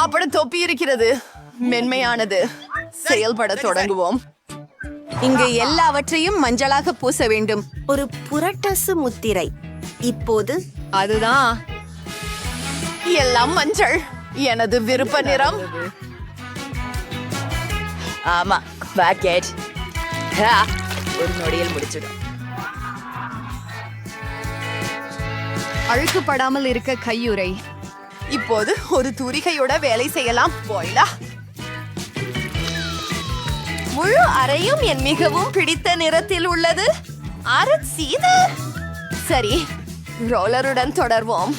S1: அப்படி தொப்பி இருக்கிறது. மென்மையானது. செயல்பட தொடங்குவோம். இங்கு எல்லாவற்றையும் மஞ்சளாக பூச வேண்டும்.
S9: ஒரு புரட்டசு முத்திரை. இப்போது
S1: அதுதான், எல்லாம் மஞ்சள். எனது விருப்ப நிறம். ஆமா, பாக்கெட். ஒரு நொடியில் முடிச்சிடும். அழுக்குப்படாமல் இருக்க கையுறை. இப்போது ஒரு தூரிகையோட வேலை செய்யலாம். போயிலா. முழு அறையும் என் மிகவும் பிடித்த நிறத்தில் உள்ளது. அரசீது. சரி, ரோலருடன் தொடர்வோம்.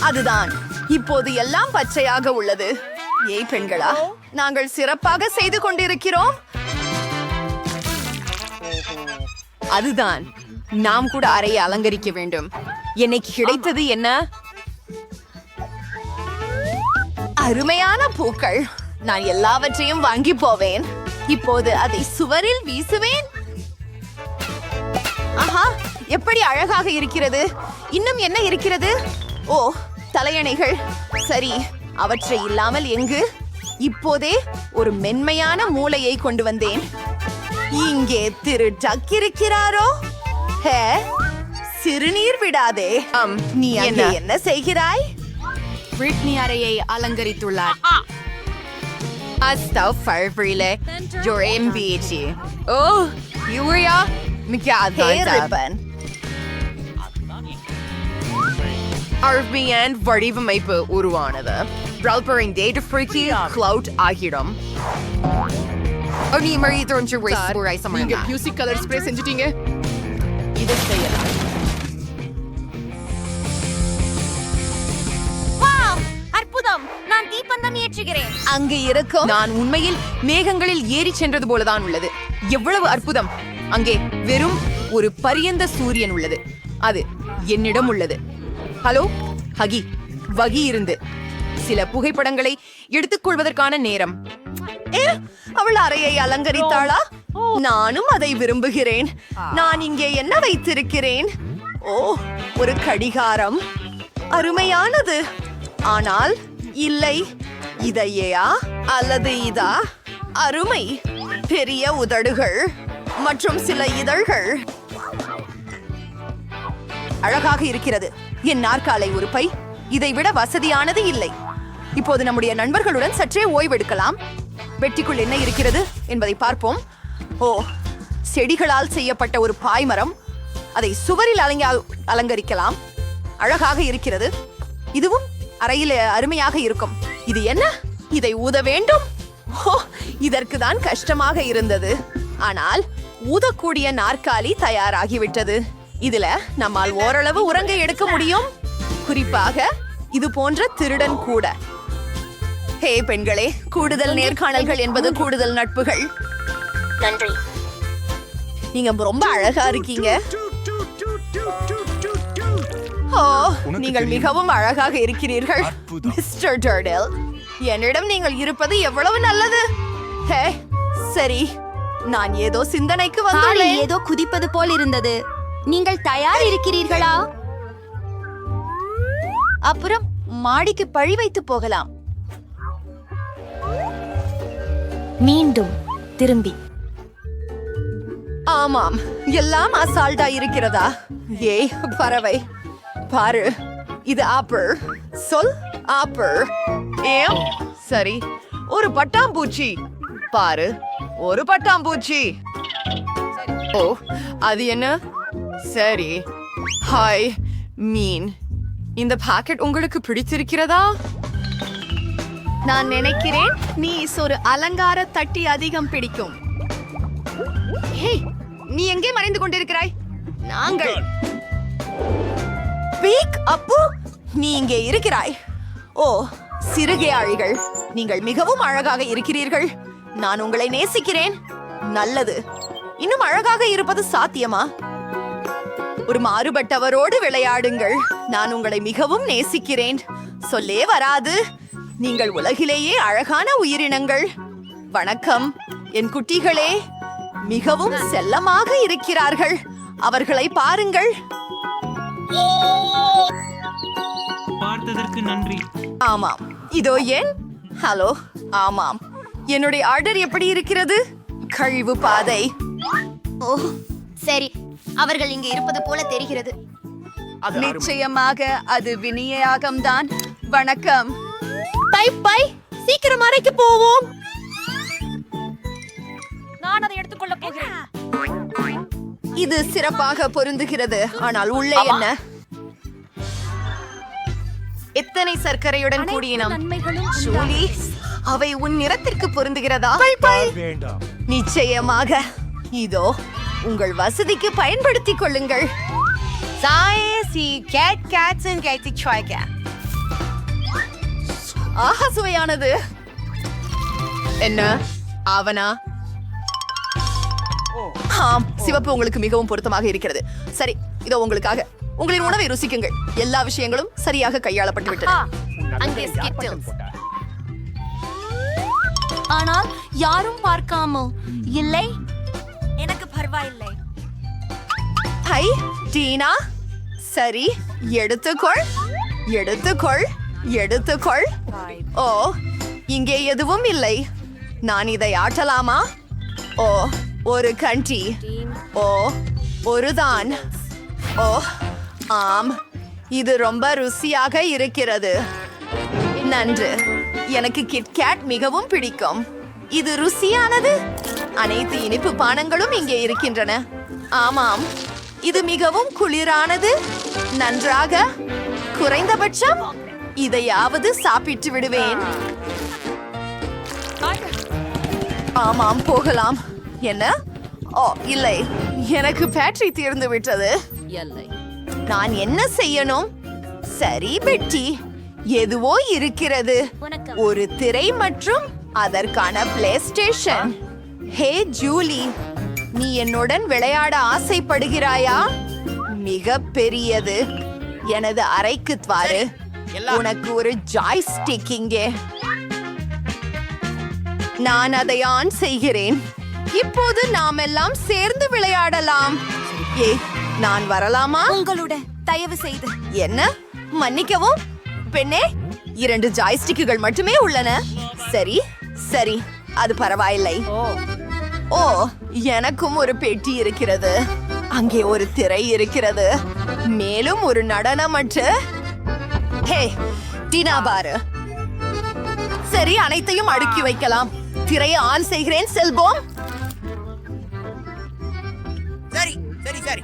S1: அதுதான், இப்போது எல்லாம் பச்சையாக உள்ளது. ஏய் பெண்களா, நாங்கள் சிறப்பாக செய்து கொண்டிருக்கிறோம். அதுதான், நாம் கூட அறையை அலங்கரிக்க வேண்டும். எனக்கு கிடைத்தது என்ன? அருமையான பூக்கள். நான் எல்லாவற்றையும் வாங்கி போவேன். இப்போது அதை சுவரில் வீசுவேன். ஆஹா, எப்படி அழகாக இருக்கிறது. இன்னும் என்ன இருக்கிறது? ஓ, தலையணைகள். சரி, அவற்றை இல்லாமல் எங்கு? இப்போதே ஒரு மென்மையான மூளையை கொண்டு வந்தேன்.
S9: இங்கே திரு டக் இருக்கிறாரோ? ஹே, சிறுநீர் விடாதே. நீ அங்கே என்ன செய்கிறாய்?
S3: பிரிட்னி அறையை அலங்கரித்துள்ளார்.
S2: RVN வடிவமைப்பு உருவானது. ரால்பரின் டேட்டா ஃப்ரீக்கி கிளவுட் ஆகிடும். நீங்க மியூசிக் கலர் ஸ்ப்ரே செஞ்சிட்டீங்க. இதை செய்யலாம்.
S4: அற்புதம்! நான் தீப்பந்தம் ஏற்றுகிறேன்.
S9: அங்கு இருக்கும்
S2: நான் உண்மையில் மேகங்களில் ஏறி சென்றது போலதான் உள்ளது. எவ்வளவு அற்புதம்! அங்கே வெறும் ஒரு பரியந்த சூரியன் உள்ளது. அது என்னிடம் உள்ளது. ஹலோ ஹகி, வகி இருந்து சில புகைப்படங்களை எடுத்துக்கொள்வதற்கான நேரம்.
S9: அவள் அறையை அலங்கரித்தாளா? நானும் அதை விரும்புகிறேன். நான் இங்கே என்ன வைத்திருக்கிறேன்? ஓ, ஒரு கடிகாரம். அருமையானது. ஆனால் இல்லை, இதையா அல்லது இதா? அருமை. பெரிய உதடுகள் மற்றும் சில இதழ்கள். அழகாக இருக்கிறது. என் நாற்காலை உறுப்பை இதை விட வசதியானது இல்லை. இப்போது நம்முடைய நண்பர்களுடன் சற்றே ஓய்வெடுக்கலாம். பெட்டிக்குள் என்ன இருக்கிறது என்பதை பார்ப்போம். ஓ, செடிகளால் செய்யப்பட்ட ஒரு பாய்மரம். அதை சுவரில் அலங்கரிக்கலாம். அழகாக இருக்கிறது. இதுவும் அறையில் அருமையாக இருக்கும். இது என்ன? இதை ஊத வேண்டும். ஓ, இதற்கு தான் கஷ்டமாக இருந்தது. ஆனால் ஊதக்கூடிய நாற்காலி தயாராகிவிட்டது. இதுல நம்மால் ஓரளவு உறங்க எடுக்க முடியும். குறிப்பாக இது போன்ற திருடன் கூட. ஹே பெண்களே, கூடுதல் நேர்காணல்கள் என்பது கூடுதல் நட்புகள்.
S4: நன்றி.
S9: நீங்க ரொம்ப அழகா இருக்கீங்க. ஓ, நீங்கள் மிகவும் அழகாக இருக்கிறீர்கள் மிஸ்டர் டர்டில். என்னிடம் நீங்கள் இருப்பது எவ்வளவு நல்லது. ஹே, சரி, நான் ஏதோ சிந்தனைக்கு வந்துள்ளேன்.
S4: ஏதோ குதிப்பது போல் இருந்தது. நீங்கள் தயார் இருக்கிறீர்களா?
S9: அப்புறம் மாடிக்கு பழி வைத்து போகலாம்.
S4: மீண்டும் திரும்பி.
S9: ஆமாம், எல்லாம் அசால்ட்டா இருக்கிறதா? ஏய் பறவை, பாரு, இது ஆப்பிள். சொல் ஆப்பிள். ஏம், சரி, ஒரு பட்டாம்பூச்சி. பாரு, ஒரு பட்டாம்பூச்சி. ஓ, அது என்ன? சரி, ஹாய் மீன். இந்த பாக்கெட் உங்களுக்கு பிடித்திருக்கிறதா? நான் நினைக்கிறேன் நீ ஒரு அலங்கார தட்டி அதிகம் பிடிக்கும். ஹே, நீ எங்கே மறைந்து கொண்டிருக்கிறாய்? நாங்கள் பீக் அப்பு, நீ இங்கே இருக்கிறாய். ஓ, சிறுகையாழிகள், நீங்கள் மிகவும் அழகாக இருக்கிறீர்கள். நான் உங்களை நேசிக்கிறேன். நல்லது. இன்னும் அழகாக இருப்பது சாத்தியமா? ஒரு மாறுபட்டவரோடு விளையாடுங்கள். நான் உங்களை மிகவும் நேசிக்கிறேன். சொல்லே வராது. நீங்கள் உலகிலேயே அழகான உயிரினங்கள். வணக்கம் என் குட்டிகளே. மிகவும் செல்லமாக இருக்கிறார்கள். அவர்களை பாருங்கள்.
S10: பார்த்ததற்கு நன்றி.
S9: ஆமாம், இதோ ஏன். ஹலோ. ஆமாம், என்னுடைய ஆர்டர் எப்படி இருக்கிறது? கழிவு பாதை.
S4: ஓ, சரி, அவர்கள் இங்கே இருப்பது போல தெரிகிறது.
S9: நிச்சயமாக அது விநியோகம்தான். வணக்கம்.
S4: பை, சீக்கிரம் அறைக்கு போவோம். நான் அதை எடுத்துக்கொள்ள போகிறேன்.
S9: இது சிறப்பாக பொருந்துகிறது. ஆனால் உள்ளே என்ன? எத்தனை சர்க்கரையுடன் கூடியனம். ஜூலி, அவை உன் நிறத்திற்கு பொருந்துகிறதா? நிச்சயமாக. இதோ உங்கள் வசதிக்கு பயன்படுத்திக் கொள்ளுங்கள். ஆஹா, சுவையானது. என்ன ஆவனா? ஆம், சிவப்பு உங்களுக்கு மிகவும் பொருத்தமாக இருக்கிறது. சரி, இதோ உங்களுக்காக. உங்களின் உணவை ருசிக்குங்கள். எல்லா விஷயங்களும் சரியாக கையாளப்பட்டு விட்டன.
S4: அங்கே ஸ்கிட்டில்ஸ். ஆனால் யாரும் பார்க்காமோ? இல்லை, எனக்கு பரவாயில்லை.
S9: ஹை டீனா, சரி, எடுத்துக்கொள். ஓ, இங்கே எதுவும் இல்லை. நான் இதை ஆட்டலாமா? ஓ, ஒரு கண்டி. ஓ ஒருதான். ஓ ஆம், இது ரொம்ப ருசியாக இருக்கிறது. நன்று. எனக்கு கிட்கேட் மிகவும் பிடிக்கும். இது ருசியானது. அனைத்து இனிப்பு பானங்களும் இங்கே இருக்கின்றன. ஆமாம், இது மிகவும் குளிரானது. நன்றாக. குறைந்தபட்சம் இதையாவது சாப்பிட்டு விடுவேன். ஆமாம், போகலாம். என்ன? ஓ இல்லை, எனக்கு பேட்டரி தீர்ந்து விட்டது. நான் என்ன செய்யணும்? சரி பெட்டி, எதுவோ இருக்கிறது. ஒரு திரை மற்றும் அதற்கான பிளே ஸ்டேஷன். ஹே ஜூலி, நீ என்னுடன் விளையாட ஆசைப்படுகிறாயா? மிக பெரியது. எனது அறைக்கு வாரு. உனக்கு ஒரு ஜாய்ஸ்டிக் இங்கே. நான் அதை ஆன் செய்கிறேன். இப்போது நாம் எல்லாம் சேர்ந்து விளையாடலாம். நான் வரலாமா?
S4: உங்களோட தயவு செய்து.
S9: என்ன? மன்னிக்கவும் பெண்ணே, 2 ஜாய்ஸ்டிக்குகள் மட்டுமே உள்ளன. சரி சரி, அது பரவாயில்லை. ஓ, எனக்கும் ஒரு பெட்டி இருக்கிறது. அங்கே ஒரு திரை இருக்கிறது. மேலும் ஒரு நடனமற்று. ஹே டினா பாரு. சரி, அனைத்தையும் அடுக்கி வைக்கலாம். திரையை ஆன் செய்கிறேன். செல்வோம்.
S8: சரி சரி சரி.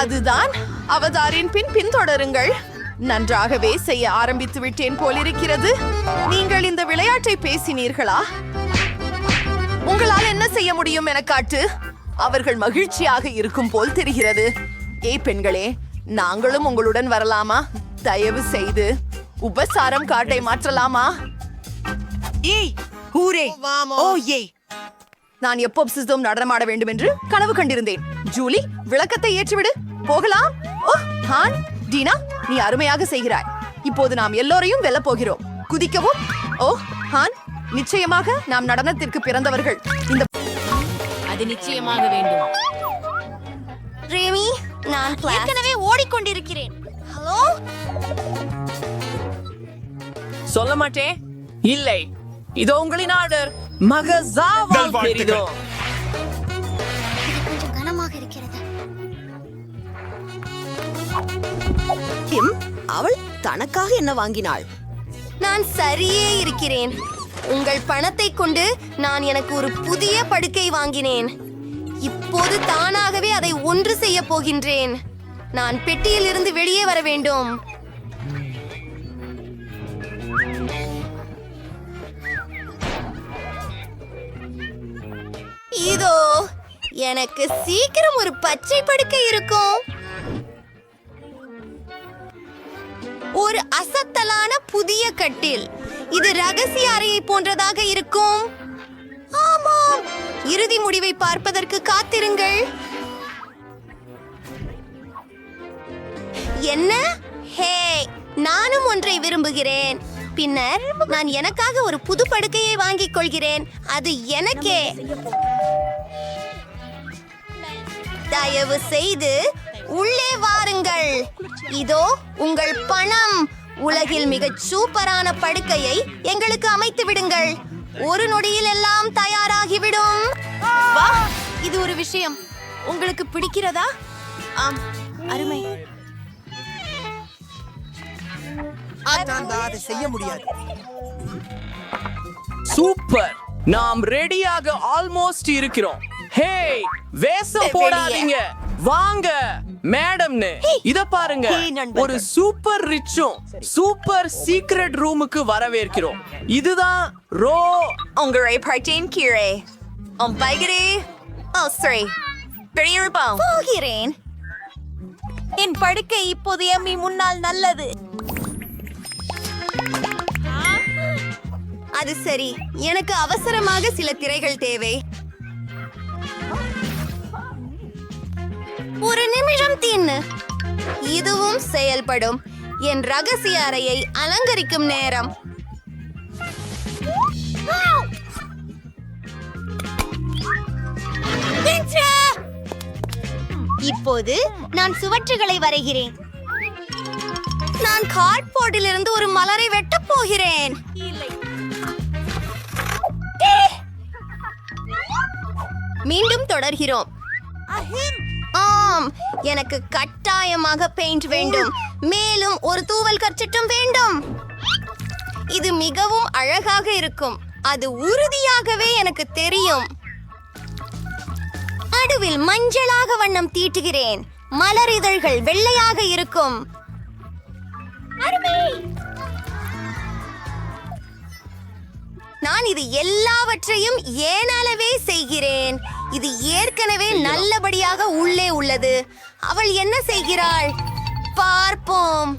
S9: அதுதான் அவதாரின் பின்தொடருங்கள். நன்றாகவே செய்ய ஆரம்பித்து விட்டேன் போலிருக்கிறது. நீங்கள் இந்த விளையாட்டை பேசினீர்களா? உங்களால் என்ன செய்ய முடியும் என காட்டு. அவர்கள் மகிழ்ச்சியாக இருக்கும் போல் தெரிகிறது. பெண்களே, நாங்களும் உங்களுடன் வரலாமா? தயவு செய்து உபசாரம் காட்டை மாற்றலாமா?
S8: ஏய் ஹூரே. ஓ ஏய்,
S9: நான் எப்போ நடனமாட வேண்டும் என்று கனவு கண்டிருந்தேன். ஜூலி, விளக்கத்தை ஏற்றிவிடு. போகலாம். ஓ ஹான், டீனா, நீ அருமையாக செய்கிறாய். இப்போது நாம் எல்லோரையும் வெல்ல போகிறோம். குதிக்கவும். ஓ ஹான், நிச்சயமாக நாம் நடனத்திற்கு பிறந்தவர்கள். இந்த
S6: அது நிச்சயமாக வேண்டும்.
S4: ரேமி, நான் ஏற்கனவே ஓடிக்கொண்டிருக்கிறேன். ஹலோ,
S2: சொல்ல மாட்டேன். இல்லை, இதோ உங்களின் ஆர்டர். மகசாவால் பெரிதோ.
S4: கொஞ்சம் கனமாக இருக்கிறது.
S8: கிம், அவள் தனக்காக என்ன வாங்கினாள்?
S4: நான் சரியே இருக்கிறேன். உங்கள் பணத்தை கொண்டு நான் எனக்கு ஒரு புதிய படுக்கை வாங்கினேன். இப்போது தானாகவே அதை ஒன்று செய்ய போகின்றேன். நான் பெட்டியில் இருந்து வெளியே வர வேண்டும். இதோ எனக்கு சீக்கிரம் ஒரு பச்சை படுக்கை இருக்கும். ஒரு அசத்தலான புதிய கட்டில். இது ரகசிய அறையை போன்றதாக இருக்கும். ஆமாம், இறுதி முடிவை பார்ப்பதற்கு காத்திருங்கள். என்ன? ஹே, நானும் ஒன்றை விரும்புகிறேன். பின்னர் நான் எனக்காக ஒரு புது படுக்கையை வாங்கிக் கொள்கிறேன். அது எனக்கே. தயவு செய்து உள்ளே வாருங்கள். இதோ உங்கள் பணம். உலகில் மிகச் சூப்பரான படுக்கையை எங்களுக்கு அமைத்து விடுங்கள். ஒரு நொடியில் எல்லாம் தயாராகிவிடும். வா, இது ஒரு விஷயம். உங்களுக்கு பிடிக்கிறதா? ஆம், அருமை.
S8: அதை செய்ய முடியாது.
S2: சூப்பர், நாம் ரெடியாக ஆல்மோஸ்ட் இருக்கிறோம். ஹே, வேஷம் போடாதீங்க. வாங்க மேடம்னு. இத பாருங்க, ஒரு சூப்பர் ரிச்சும் சூப்பர் சீக்ரெட் ரூமுக்கு வரவேற்கிறோம். இதுதான் ரோ.
S9: உங்களை பார்த்தேன் கீழே. பைகரே. சரி, பெரியப்பா.
S4: போகிறேன். என் படுக்கை இப்போது எம்மி முன்னால் நல்லது. அது சரி, எனக்கு அவசரமாக சில திரைகள் தேவை. ஒரு நிமிஷம் தின்னு. இதுவும் செயல்படும். என் ரகசிய அறையை அலங்கரிக்கும் நேரம். இப்போது நான் சுவற்றுகளை வரைகிறேன். நான் கார்ட்போர்டில் இருந்து ஒரு மலரை வெட்டப் போகிறேன். மீண்டும் தொடர்கிறோம். ஆம், எனக்கு கட்டாயமாக பெயிண்ட் வேண்டும். மேலும் ஒரு தூவல் கற்சிட்டும் வேண்டும். இது மிகவும் அழகாக இருக்கும். அது உறுதியாகவே எனக்கு தெரியும். நடுவில் மஞ்சளாக வண்ணம் தீட்டுகிறேன். மலர் இதழ்கள் வெள்ளையாக இருக்கும். நான் இது எல்லாவற்றையும் ஏனாலவே செய்கிறேன். இது ஏற்கனவே நல்லபடியாக உள்ளே உள்ளது. அவள் என்ன செய்கிறாள் பார்ப்போம்.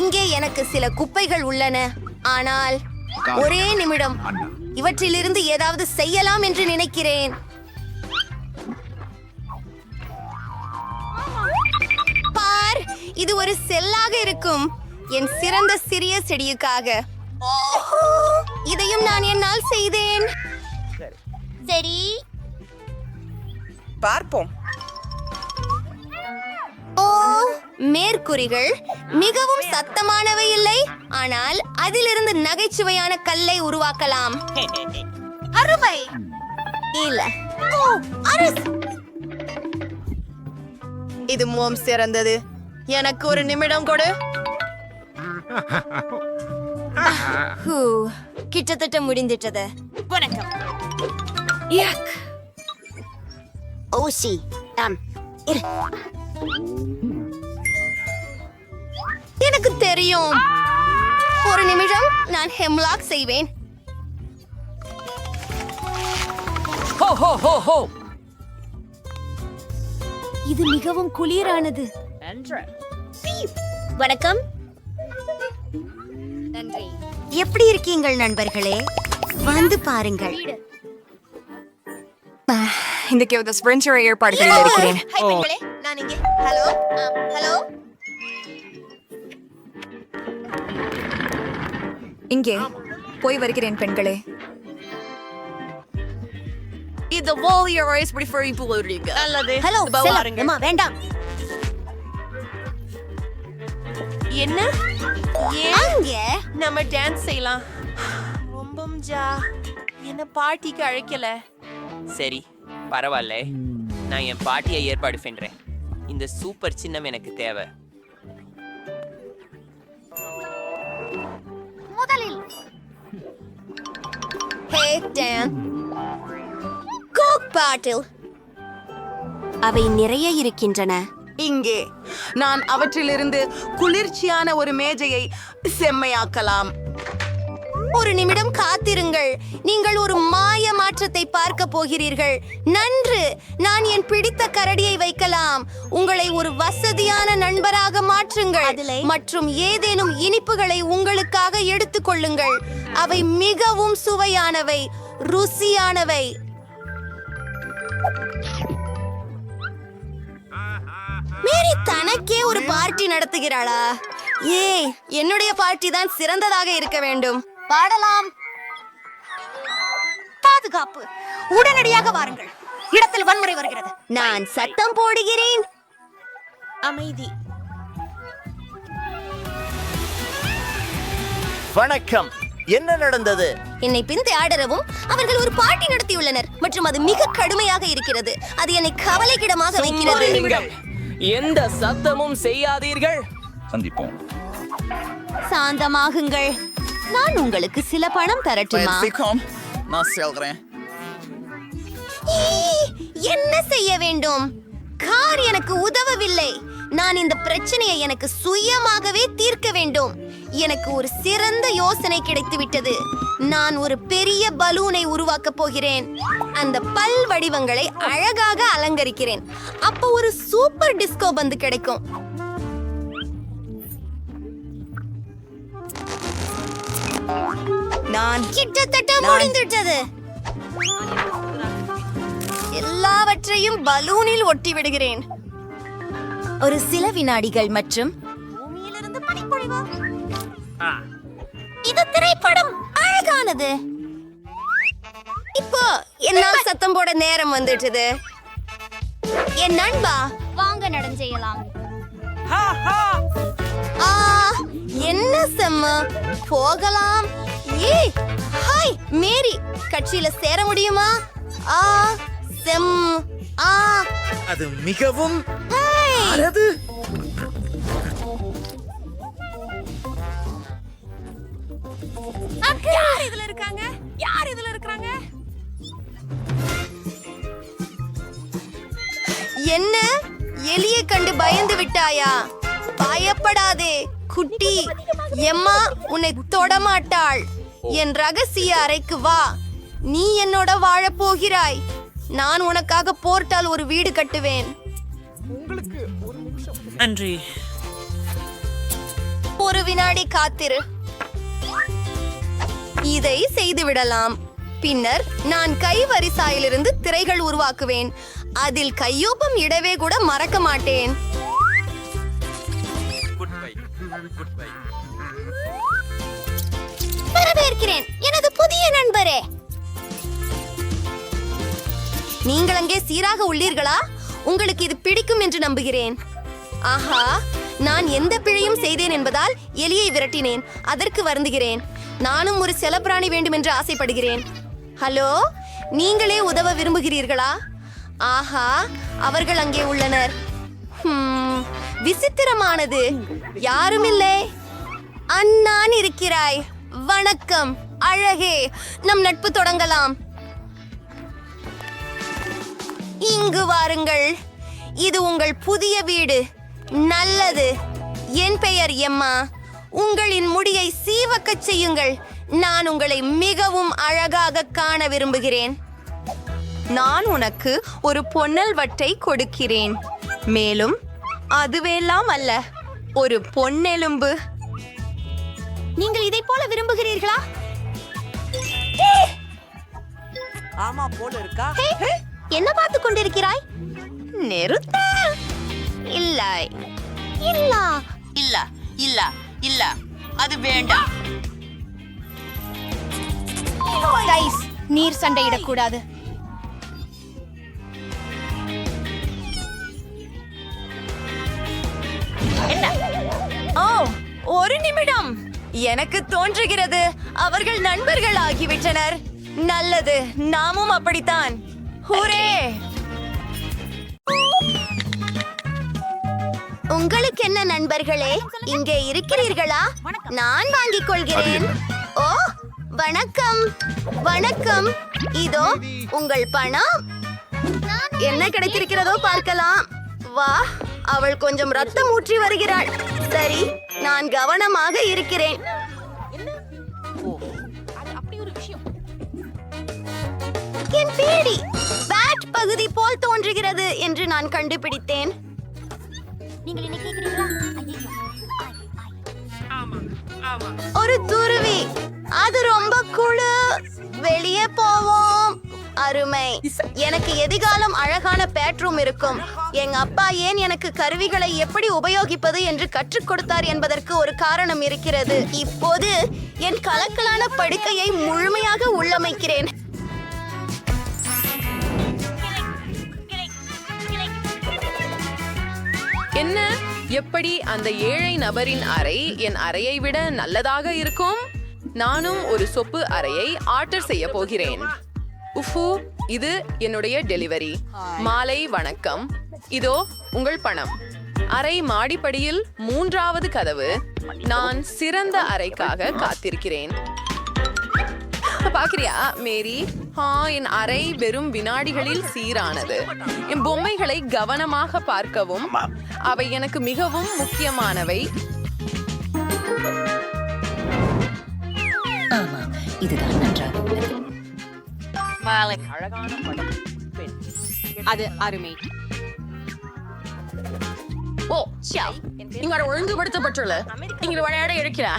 S4: இங்கே எனக்கு சில குப்பைகள் உள்ளன. ஆனால் ஒரே நிமிடம், இவற்றிலிருந்து ஏதாவது செய்யலாம் என்று நினைக்கிறேன். பார், இது ஒரு செல்லாக இருக்கும். என் சிறந்த சிறிய செடியுக்காக. இதையும் நான் என்னால் செய்தேன். சரி,
S8: பார்ப்போம்.
S4: ஓ, மேற்கூறிகள் மிகவும் சத்தமானவை இல்லை, ஆனால் அதிலிருந்து நகைச்சுவையான கல்லை உருவாக்கலாம். அருமை இல்ல. ஓ, அரசு.
S1: இது மிகவும் சிறந்தது. எனக்கு ஒரு நிமிடம் கொடு.
S4: ஹூ, கிட்டத்தட்ட முடிந்துட்டது. வணக்கம். ஓசி எனக்கு தெரியும். ஒரு நிமிடம், நான் ஹெம்லாக் செய்வேன். இது மிகவும் குளிரானது. வணக்கம். நன்றி. எப்படி இருக்கீங்கள் நண்பர்களே? வந்து பாருங்கள்.
S9: இன்றைக்கு ஒரு ஸ்பிரிண்டர் ஏற்பாடுகளில் இருக்கிறேன்.
S4: ஹாய் பெண்களே, நான் இங்கே. Hello hello.
S9: இங்கே போய் வருகிறேன் பெண்களே.
S1: இது வாலியர் ரைஸ் ப்ரிஃபர் இப்போறீங்க. நல்லது.
S4: ஹலோ அம்மா, வேண்டாம்.
S1: என்ன?
S4: அங்கே
S1: நம்ம டான்ஸ் செய்யலாம். ரொம்பம் ஜா என்ன பார்ட்டிக்கு அழைக்கல.
S10: சரி, பரவாயில்ல. நான் என் பாட்டியை ஏற்பாடு பண்றேன். இந்த சூப்பர் சின்னம் எனக்கு தேவை.
S4: முதலில் ஹே டான், கோக் பாட்டில். அவை நிறைய இருக்கின்றன.
S9: இங்கே நான் அவற்றிலிருந்து குளிர்ச்சியான ஒரு மேஜையை செம்மையாக்கலாம்.
S4: ஒரு நிமிடம் காத்திருங்கள். நீங்கள் ஒரு மாய மாற்றத்தை பார்க்க போகிறீர்கள். நன்று, நான் என் பிடித்த கரடியை வைக்கலாம். உங்களை ஒரு வசதியான நண்பராக மாற்றுங்கள் மற்றும் ஏதேனும் இனிப்புகளை உங்களுக்காக எடுத்துக்கொள்ளுங்கள். அவை மிகவும் சுவையானவை, ருசியானவை. மேரி தனக்கே ஒரு பார்ட்டி நடத்துகிறாளா? ஏய், என்னுடைய பார்ட்டி தான் சிறந்ததாக இருக்க வேண்டும். பாடலாம். பாதுகாப்பு, உடனடியாக வாருங்கள். இடத்தில் வன்முறை வருகிறது. நான் சத்தம் போடுகிறேன்.
S1: அமைதி.
S11: வணக்கம். என்ன நடந்தது?
S4: என்னை பின்தொடரவும் அவர்கள் ஒரு பார்ட்டி நடத்தியுள்ளனர் மற்றும் அது மிக கடுமையாக இருக்கிறது. அது என்னை கவலைக்கிடமாக வைக்கிறது.
S10: எந்த சத்தமும் செய்யாதீர்கள்.
S11: சந்திப்போம்.
S4: சாந்தமாகுங்கள். நான் உங்களுக்கு சில பணம் தரட்டுமா?
S11: நான் சொல்றேன்.
S4: என்ன செய்ய வேண்டும்? கார் எனக்கு உதவவில்லை. நான் இந்த பிரச்சனையை எனக்கு சுயமாகவே தீர்க்க வேண்டும். எனக்கு ஒரு சிறந்த யோசனை கிடைத்துவிட்டது. நான் ஒரு பெரிய பலூனை உருவாக்கப் போகிறேன். அந்த பல் வடிவங்களை அழகாக அலங்கரிக்கிறேன். அப்போ ஒரு சூப்பர் டிஸ்கோ பந்து கிடைக்கும்.
S9: நான்
S4: கிட்டத்தட்ட முடிந்துவிட்டது. எல்லாவற்றையும் பலூனில் ஒட்டி விடுகிறேன். ஒரு சில வினாடிகள் மற்றும் பூமியிலிருந்து பனிப்பொழிவு. இது திரைப்படம் அழகானது. இப்போ என்னால் சத்தம் போட நேரம் வந்துட்டது. என் நண்பா, வாங்க நடஞ்செய்யலாம். என்ன செம்ம, போகலாம். ஏய், ஹாய் மேரி, கட்சியில சேர முடியுமா?
S11: அது மிகவும்
S4: என்ன எலியை கண்டு பயந்து விட்டாயா? பயப்படாதே குட்டி. எம்மா உன்னை தொடமாட்டாள். என் ரகசிய அறைக்கு வா. நீ என்னோட வாழப் போகிறாய். நான் உனக்காக போர்ட்டால் ஒரு வீடு கட்டுவேன்.
S11: நன்றி.
S4: ஒரு வினாடி காத்திரு. இதை செய்து விடலாம். பின்னர் நான் கைவரிசாயிலிருந்து திரைகள் உருவாக்குவேன். அதில் கையொப்பம் இடவே கூட மறக்க மாட்டேன். வரவேற்கிறேன் எனது புதிய நண்பரே. நீங்கள் அங்கே சீராக உள்ளீர்களா? உங்களுக்கு இது பிடிக்கும் என்று நம்புகிறேன். ஆஹா, நான் எந்த பிழையும் செய்தேன் என்பதால் எலியை விரட்டினேன். அதற்கு வருந்துகிறேன். நானும் ஒரு செல்லப்பிராணி வேண்டும் என்று ஆசைப்படுகிறேன். ஹலோ, நீங்களே உதவ விரும்புகிறீர்களா? ஆஹா, அவர்கள் அங்கே உள்ளனர். விசித்திரமானது. யாருமில்லை. அண்ணான் இருக்கிறாய். வணக்கம் அழகே, நம் நட்பு தொடங்கலாம். இங்கு வாருங்கள். இது உங்கள் புதிய வீடு. நல்லது. என் பெயர் எம்மா. உங்களின் முடியை சீவக்கச் செய்யுங்கள். நான் உங்களை மிகவும் அழகாக காண விரும்புகிறேன். நான் உனக்கு ஒரு பொன்னல் வட்டை கொடுக்கிறேன். மேலும் அதுவெல்லாம் அல்ல, ஒரு பொன்னெலும்பு. நீங்கள் இதை போல விரும்புகிறீர்களா?
S8: ஆமா போல இருக்கா?
S4: என்ன பார்த்து கொண்டிருக்கிறாய்? நிறுத்த. இல்லை இல்ல
S10: இல்ல இல்ல இல்ல, அது வேண்டாம்.
S4: கைஸ், நீர் சண்டையிடக்கூடாது. ஓ, ஒரு நிமிடம். எனக்கு தோன்றுகிறது அவர்கள் நண்பர்கள் ஆகிவிட்டனர். நல்லது, நாமும் அப்படித்தான். ஹூரே! உங்களுக்கு என்ன நண்பர்களே, இங்கே இருக்கிறீர்களா? நான் வாங்கிக் கொள்கிறேன். ஓ, வணக்கம் வணக்கம். இதோ உங்கள் பணம். என்ன கிடைத்திருக்கிறதோ பார்க்கலாம். வா, அவள் கொஞ்சம் ரத்தம் ஊற்றி வருகிறாள். சரி, நான் கவனமாக இருக்கிறேன். என் பேடி பேட் பகுதி போல் தோன்றுகிறது என்று நான் கண்டுபிடித்தேன். ஒரு துருவி. அது ரொம்ப குழு. வெளியே போவோம். அருமை. எனக்கு எதிர்காலம் அழகான பெட்ரூம் இருக்கும். எங்க அப்பா ஏன் எனக்கு கருவிகளை எப்படி உபயோகிப்பது என்று கற்றுக் கொடுத்தார் என்பதற்கு ஒரு காரணம் இருக்கிறது. இப்போது என் கலக்கலான படுக்கையை முழுமையாக உள்ளமைக்கிறேன்.
S2: என்ன? எப்படி அந்த ஏழை நபரின் அறை என் அறையை விட நல்லதாக இருக்கும்? நானும் ஒரு சொப்பு அறையை ஆர்டர் செய்ய போகிறேன். உஃபு, இது என்னுடைய டெலிவரி. மாலை வணக்கம். இதோ உங்கள் பணம். அறை மாடிப்படியில் 3வது கதவு. நான் சிறந்த அறைக்காக காத்திருக்கிறேன். பாக்குறியா மேரி? என் அறை வெறும் வினாடிகளில் சீரானது. என் பொம்மைகளை கவனமாக பார்க்கவும். அவை எனக்கு மிகவும் முக்கியமானவை.
S3: இதுதான் நன்றாக உள்ளது.
S2: அழகான படம். பெண்.
S6: அது அருமை.
S2: ஓ, இங்க ஒழுங்குபடுத்தப்பட்டுள்ள இங்க விளையாட இருக்கிறா.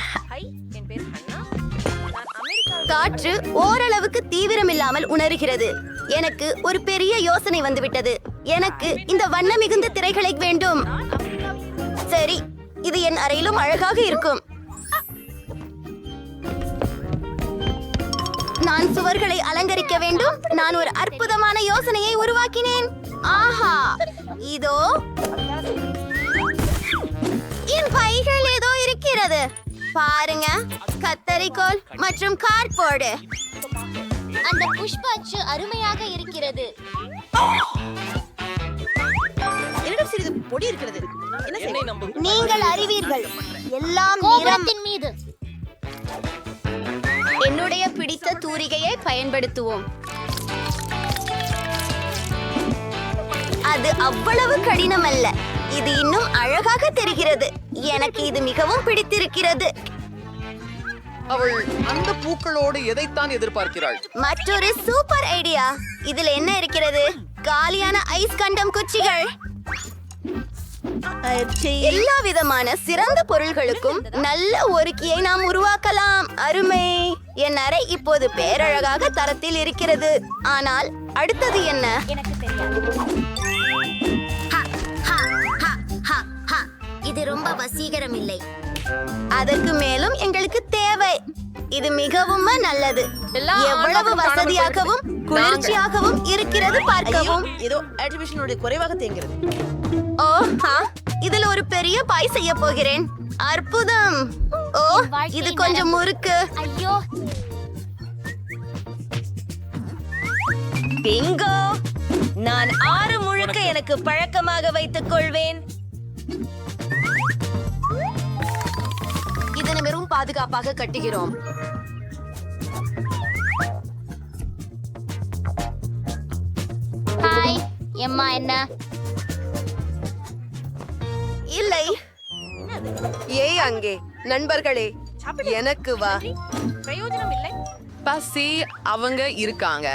S4: காற்று ஓரளவுக்கு தீவிரமில்லாமல் உணர்கிறது. எனக்கு ஒரு பெரிய யோசனை வந்துவிட்டது. எனக்கு இந்த வண்ண மிகுந்த திரைகளை வேண்டும். சரி, இது என் அறையிலும் அழகாக இருக்கும். நான் சுவர்களை அலங்கரிக்க வேண்டும். நான் ஒரு அற்புதமான யோசனையை உருவாக்கினேன். ஆஹா, இதோ என் பைகள் ஏதோ இருக்கிறது. பாருங்க, கத்தரிக்கோல் மற்றும் கார்ட்போர்டு. அந்த புஷ்ப அச்சு அருமையாக இருக்கிறது.
S9: என்னிடம் சிறிது பொடி இருக்கிறது.
S4: நீங்கள் அறிவீர்கள், எல்லாம் நிறத்தின் மீது. என்னுடைய பிடித்த தூரிகையை பயன்படுத்துவோம். அது அவ்வளவு கடினம் அல்ல. இது இன்னும் அழகாக தெரிகிறது. எனக்கு இது மிகவும் பிடித்திருக்கிறது.
S8: அவள் அந்த பூக்களோடு எதைத்தான் எதிர்பார்க்கிறாள்?
S4: மற்றொரு சூப்பர் ஐடியா. இதில் என்ன இருக்கிறது? காலியான ஐஸ் கண்டம் குச்சிகள். எல்லா விதமான சிறந்த பொருள்களுக்கும் நல்ல ஒரு கீயை நாம் உருவாக்கலாம். அருமை. என் அறை இப்போது பேரழகாக தரத்தில் இருக்கிறது. ஆனால் அடுத்தது என்ன? எனக்கு தெரியாது. இது ரொம்ப வசீகரம் இல்லை. அதற்கு மேலும் எங்களுக்கு தேவை. இது மிகவும் நல்லது. எவ்வளவு வசதியாகவும் குளிர்ச்சியாகவும் இருக்கிறது பார்க்கவும்.
S9: ஏதோ ஆக்டிவேஷனோட குறைவாக தேங்கிறது.
S4: ஓ, இதில் ஒரு பெரிய பாய் செய்ய போகிறேன். அற்புதம். ஓ, இது கொஞ்சம் முறுக்கு. ஐயோ,
S12: பிங்கோ! நான் 6 முழுக்க எனக்கு பழக்கமாக வைத்துக் கொள்வேன்.
S4: இதனை வெறும் பாதுகாப்பாக கட்டுகிறோம். ஹாய் எம்மா. என்ன?
S9: இல்லை. ஏய் அங்கே நண்பர்களே, எனக்கு வா.
S2: பிரயோஜனம் இல்லை. பசி அவங்க இருக்காங்க.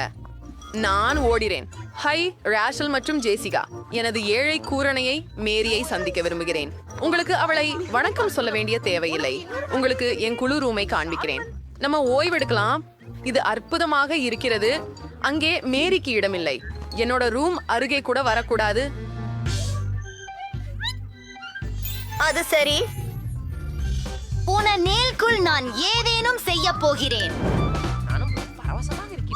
S2: நான் ஓடிறேன். ஹை ராஷல் மற்றும் ஜேசிகா. எனது ஏழை கூரணையை மேரியை சந்திக்க விரும்புகிறேன். உங்களுக்கு அவளை வணக்கம் சொல்ல வேண்டிய தேவையில்லை. உங்களுக்கு என் குழு ரூமை காண்பிக்கிறேன். நம்ம ஓய்வெடுக்கலாம். இது அற்புதமாக இருக்கிறது. அங்கே மேரிக்கு இடமில்லை. என்னோட ரூம் அருகே கூட வரக்கூடாது.
S4: அது சரி. போன நேல்குள் நான் ஏதேனும் செய்ய போகிறேன்.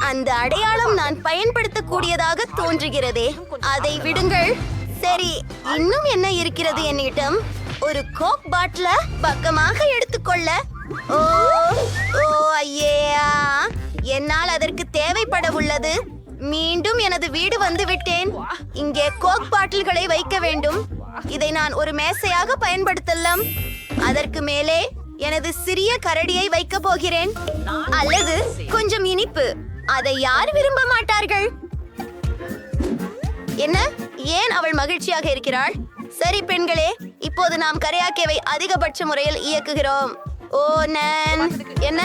S4: அந்த அடையாளம் நான் பயன்படுத்தக்கூடியதாக தோன்றுகிறதே. அதை விடுங்கள். சரி, இன்னும் என்ன இருக்கிறது என்னிடம்? ஒரு கோக் பாட்டில பக்கமாக எடுத்துக்கொள்ள. ஓ ஓ ஐயா, என்னால் அதற்கு தேவைப்பட உள்ளது. மீண்டும் எனது வீடு வந்து விட்டேன். இங்கே கோக் பாட்டில்களை வைக்க வேண்டும். இதை நான் ஒரு மேசையாக பயன்படுத்தலாம். அதற்கு மேலே எனது சிறிய கரடியை வைக்க போகிறேன். அல்லது கொஞ்சம் இனிப்பு. அதை யார் விரும்ப மாட்டார்கள்? என்ன? ஏன் அவள் மகிழ்ச்சியாக இருக்கிறாள்? சரி பெண்களே, இப்போது நாம் கரையாக்கேவை அதிகபட்ச முறையில் இயக்குகிறோம். ஓ நான் என்ன?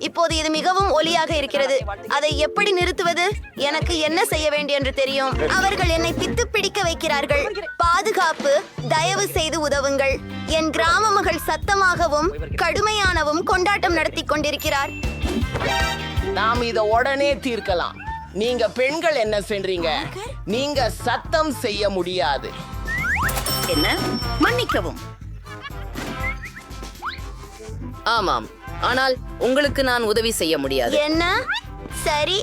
S4: இப்போது இது மிகவும் ஒலியாக இருக்கிறது. அதை எப்படி நிறுத்துவது? எனக்கு என்ன செய்ய வேண்டும் என்று தெரியும். அவர்கள் என்னை பித்து பிடிக்க வைக்கிறார்கள். பாதுகாப்பு, தயவு செய்து உதவுங்கள். என் கிராம மகள் சத்தமாகவும் கடுமையானவும் கொண்டாட்டம் நடத்தி கொண்டிருக்கிறார்.
S13: நாம் இத உடனே தீர்க்கலாம். நீங்க பெண்கள் என்ன செய்றீங்க? நீங்க சத்தம் செய்ய முடியாது.
S9: என்ன? மன்னிக்கவும்.
S12: ஆமாம், ஆனால் உங்களுக்கு நான் உதவி செய்ய முடியாது.
S4: என்ன? சரி,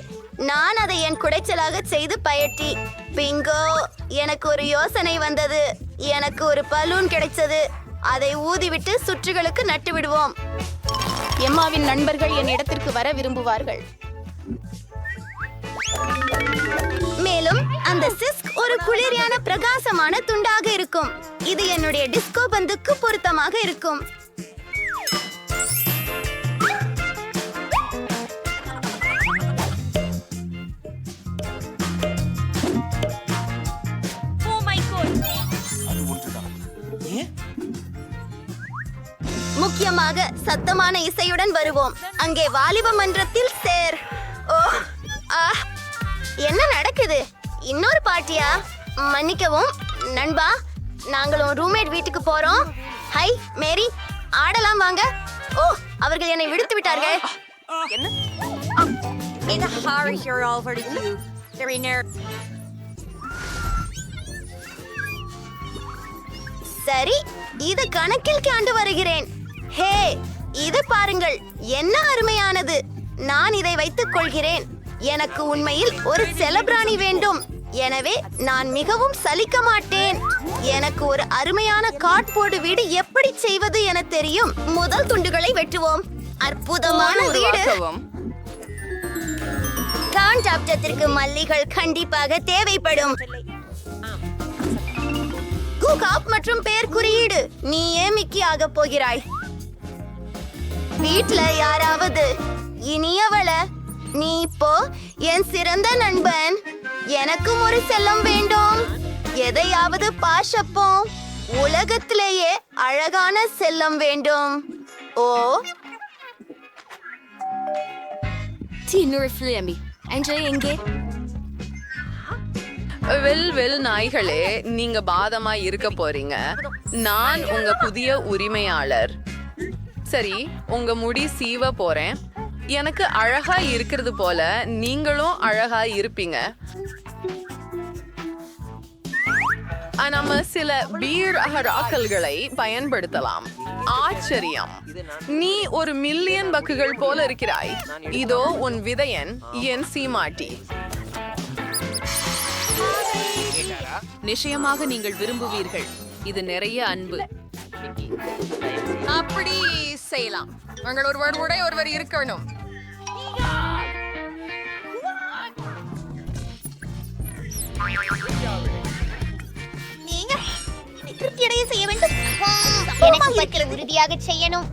S4: நான் அதை என் குடைச்சலாக செய்து பயட்டி. பிங்கோ, எனக்கு ஒரு யோசனை வந்தது. எனக்கு ஒரு பலூன் கிடைச்சது. அதை ஊதிவிட்டு சுற்றுகளுக்கு நட்டு விடுவோம். எம்மாவின் நண்பர்கள் என் இடத்திற்கு வர விரும்புவார்கள். மேலும் அந்த சிஸ்க் ஒரு குளிர்யான பிரகாசமான துண்டாக இருக்கும். இது என்னுடைய டிஸ்கோ பந்துக்கு பொருத்தமாக இருக்கும். முக்கியமாக சத்தமான இசையுடன் வருவோம். அங்கே வாலிப மன்றத்தில் சேர். ஓ, என்ன நடக்குது? இன்னொரு பார்ட்டியா? மன்னிக்கவும் நண்பா, நாங்களும் ரூம்மேட் வீட்டுக்கு போறோம். ஹை மேரி, ஆடலாம் வாங்க. ஓ, அவர்கள் என்னை விடுத்து விட்டார்கள். சரி, இது கணக்கில் காண்டு வருகிறேன். ஹே, இது பாருங்கள், என்ன அருமையானது. நான் இதை வைத்துக் கொள்கிறேன். எனக்கு உண்மையில் ஒரு செலபிராணி வேண்டும். எனவே நான் மிகவும் சலிக்க மாட்டேன். எனக்கு ஒரு அருமையான கார்ட்போர்டு வீடு எப்படி செய்வது என தெரியும். முதல் துண்டுகளை வெட்டுவோம். அற்புதமான வீடு. கான்டாப்டத்திற்கு மல்லிகள் கண்டிப்பாக தேவைப்படும். குகாப் மற்றும் பெயர் குறியீடு. நீயே மிக்கி ஆக போகிறாய். வீட்ல யாராவது இனியவள, நீ இப்போ என் சிறந்த நண்பன். எனக்கும் ஒரு செல்லம் வேண்டும். எதையாவது பாஷப்போம். உலகத்திலேயே அழகான செல்லம் வேண்டும். ஓ
S6: எங்கே?
S2: வெல் நாய்களே, நீங்க பாதமா இருக்க போறீங்க. நான் உங்க புதிய உரிமையாளர். சரி, உங்க முடி சீவ போறேன். எனக்கு அழகா இருக்கிறது போல நீங்களும் அழகா இருப்பீங்க. நம்ம சில பீர் அகராக்கல்களை பயன்படுத்தலாம். ஆச்சரியம், நீ ஒரு மில்லியன் பக்குகள் போல இருக்கிறாய். இதோ உன் விதையன், என் சீமாட்டி. நிச்சயமாக நீங்கள் விரும்புவீர்கள். இது நிறைய அன்பு. அப்படி செய்யலாம். உங்கள் ஒருவர் இருக்கணும்.
S4: நீங்க திருப்தியடைய செய்ய வேண்டும். எனக்கு உறுதியாக செய்யணும்.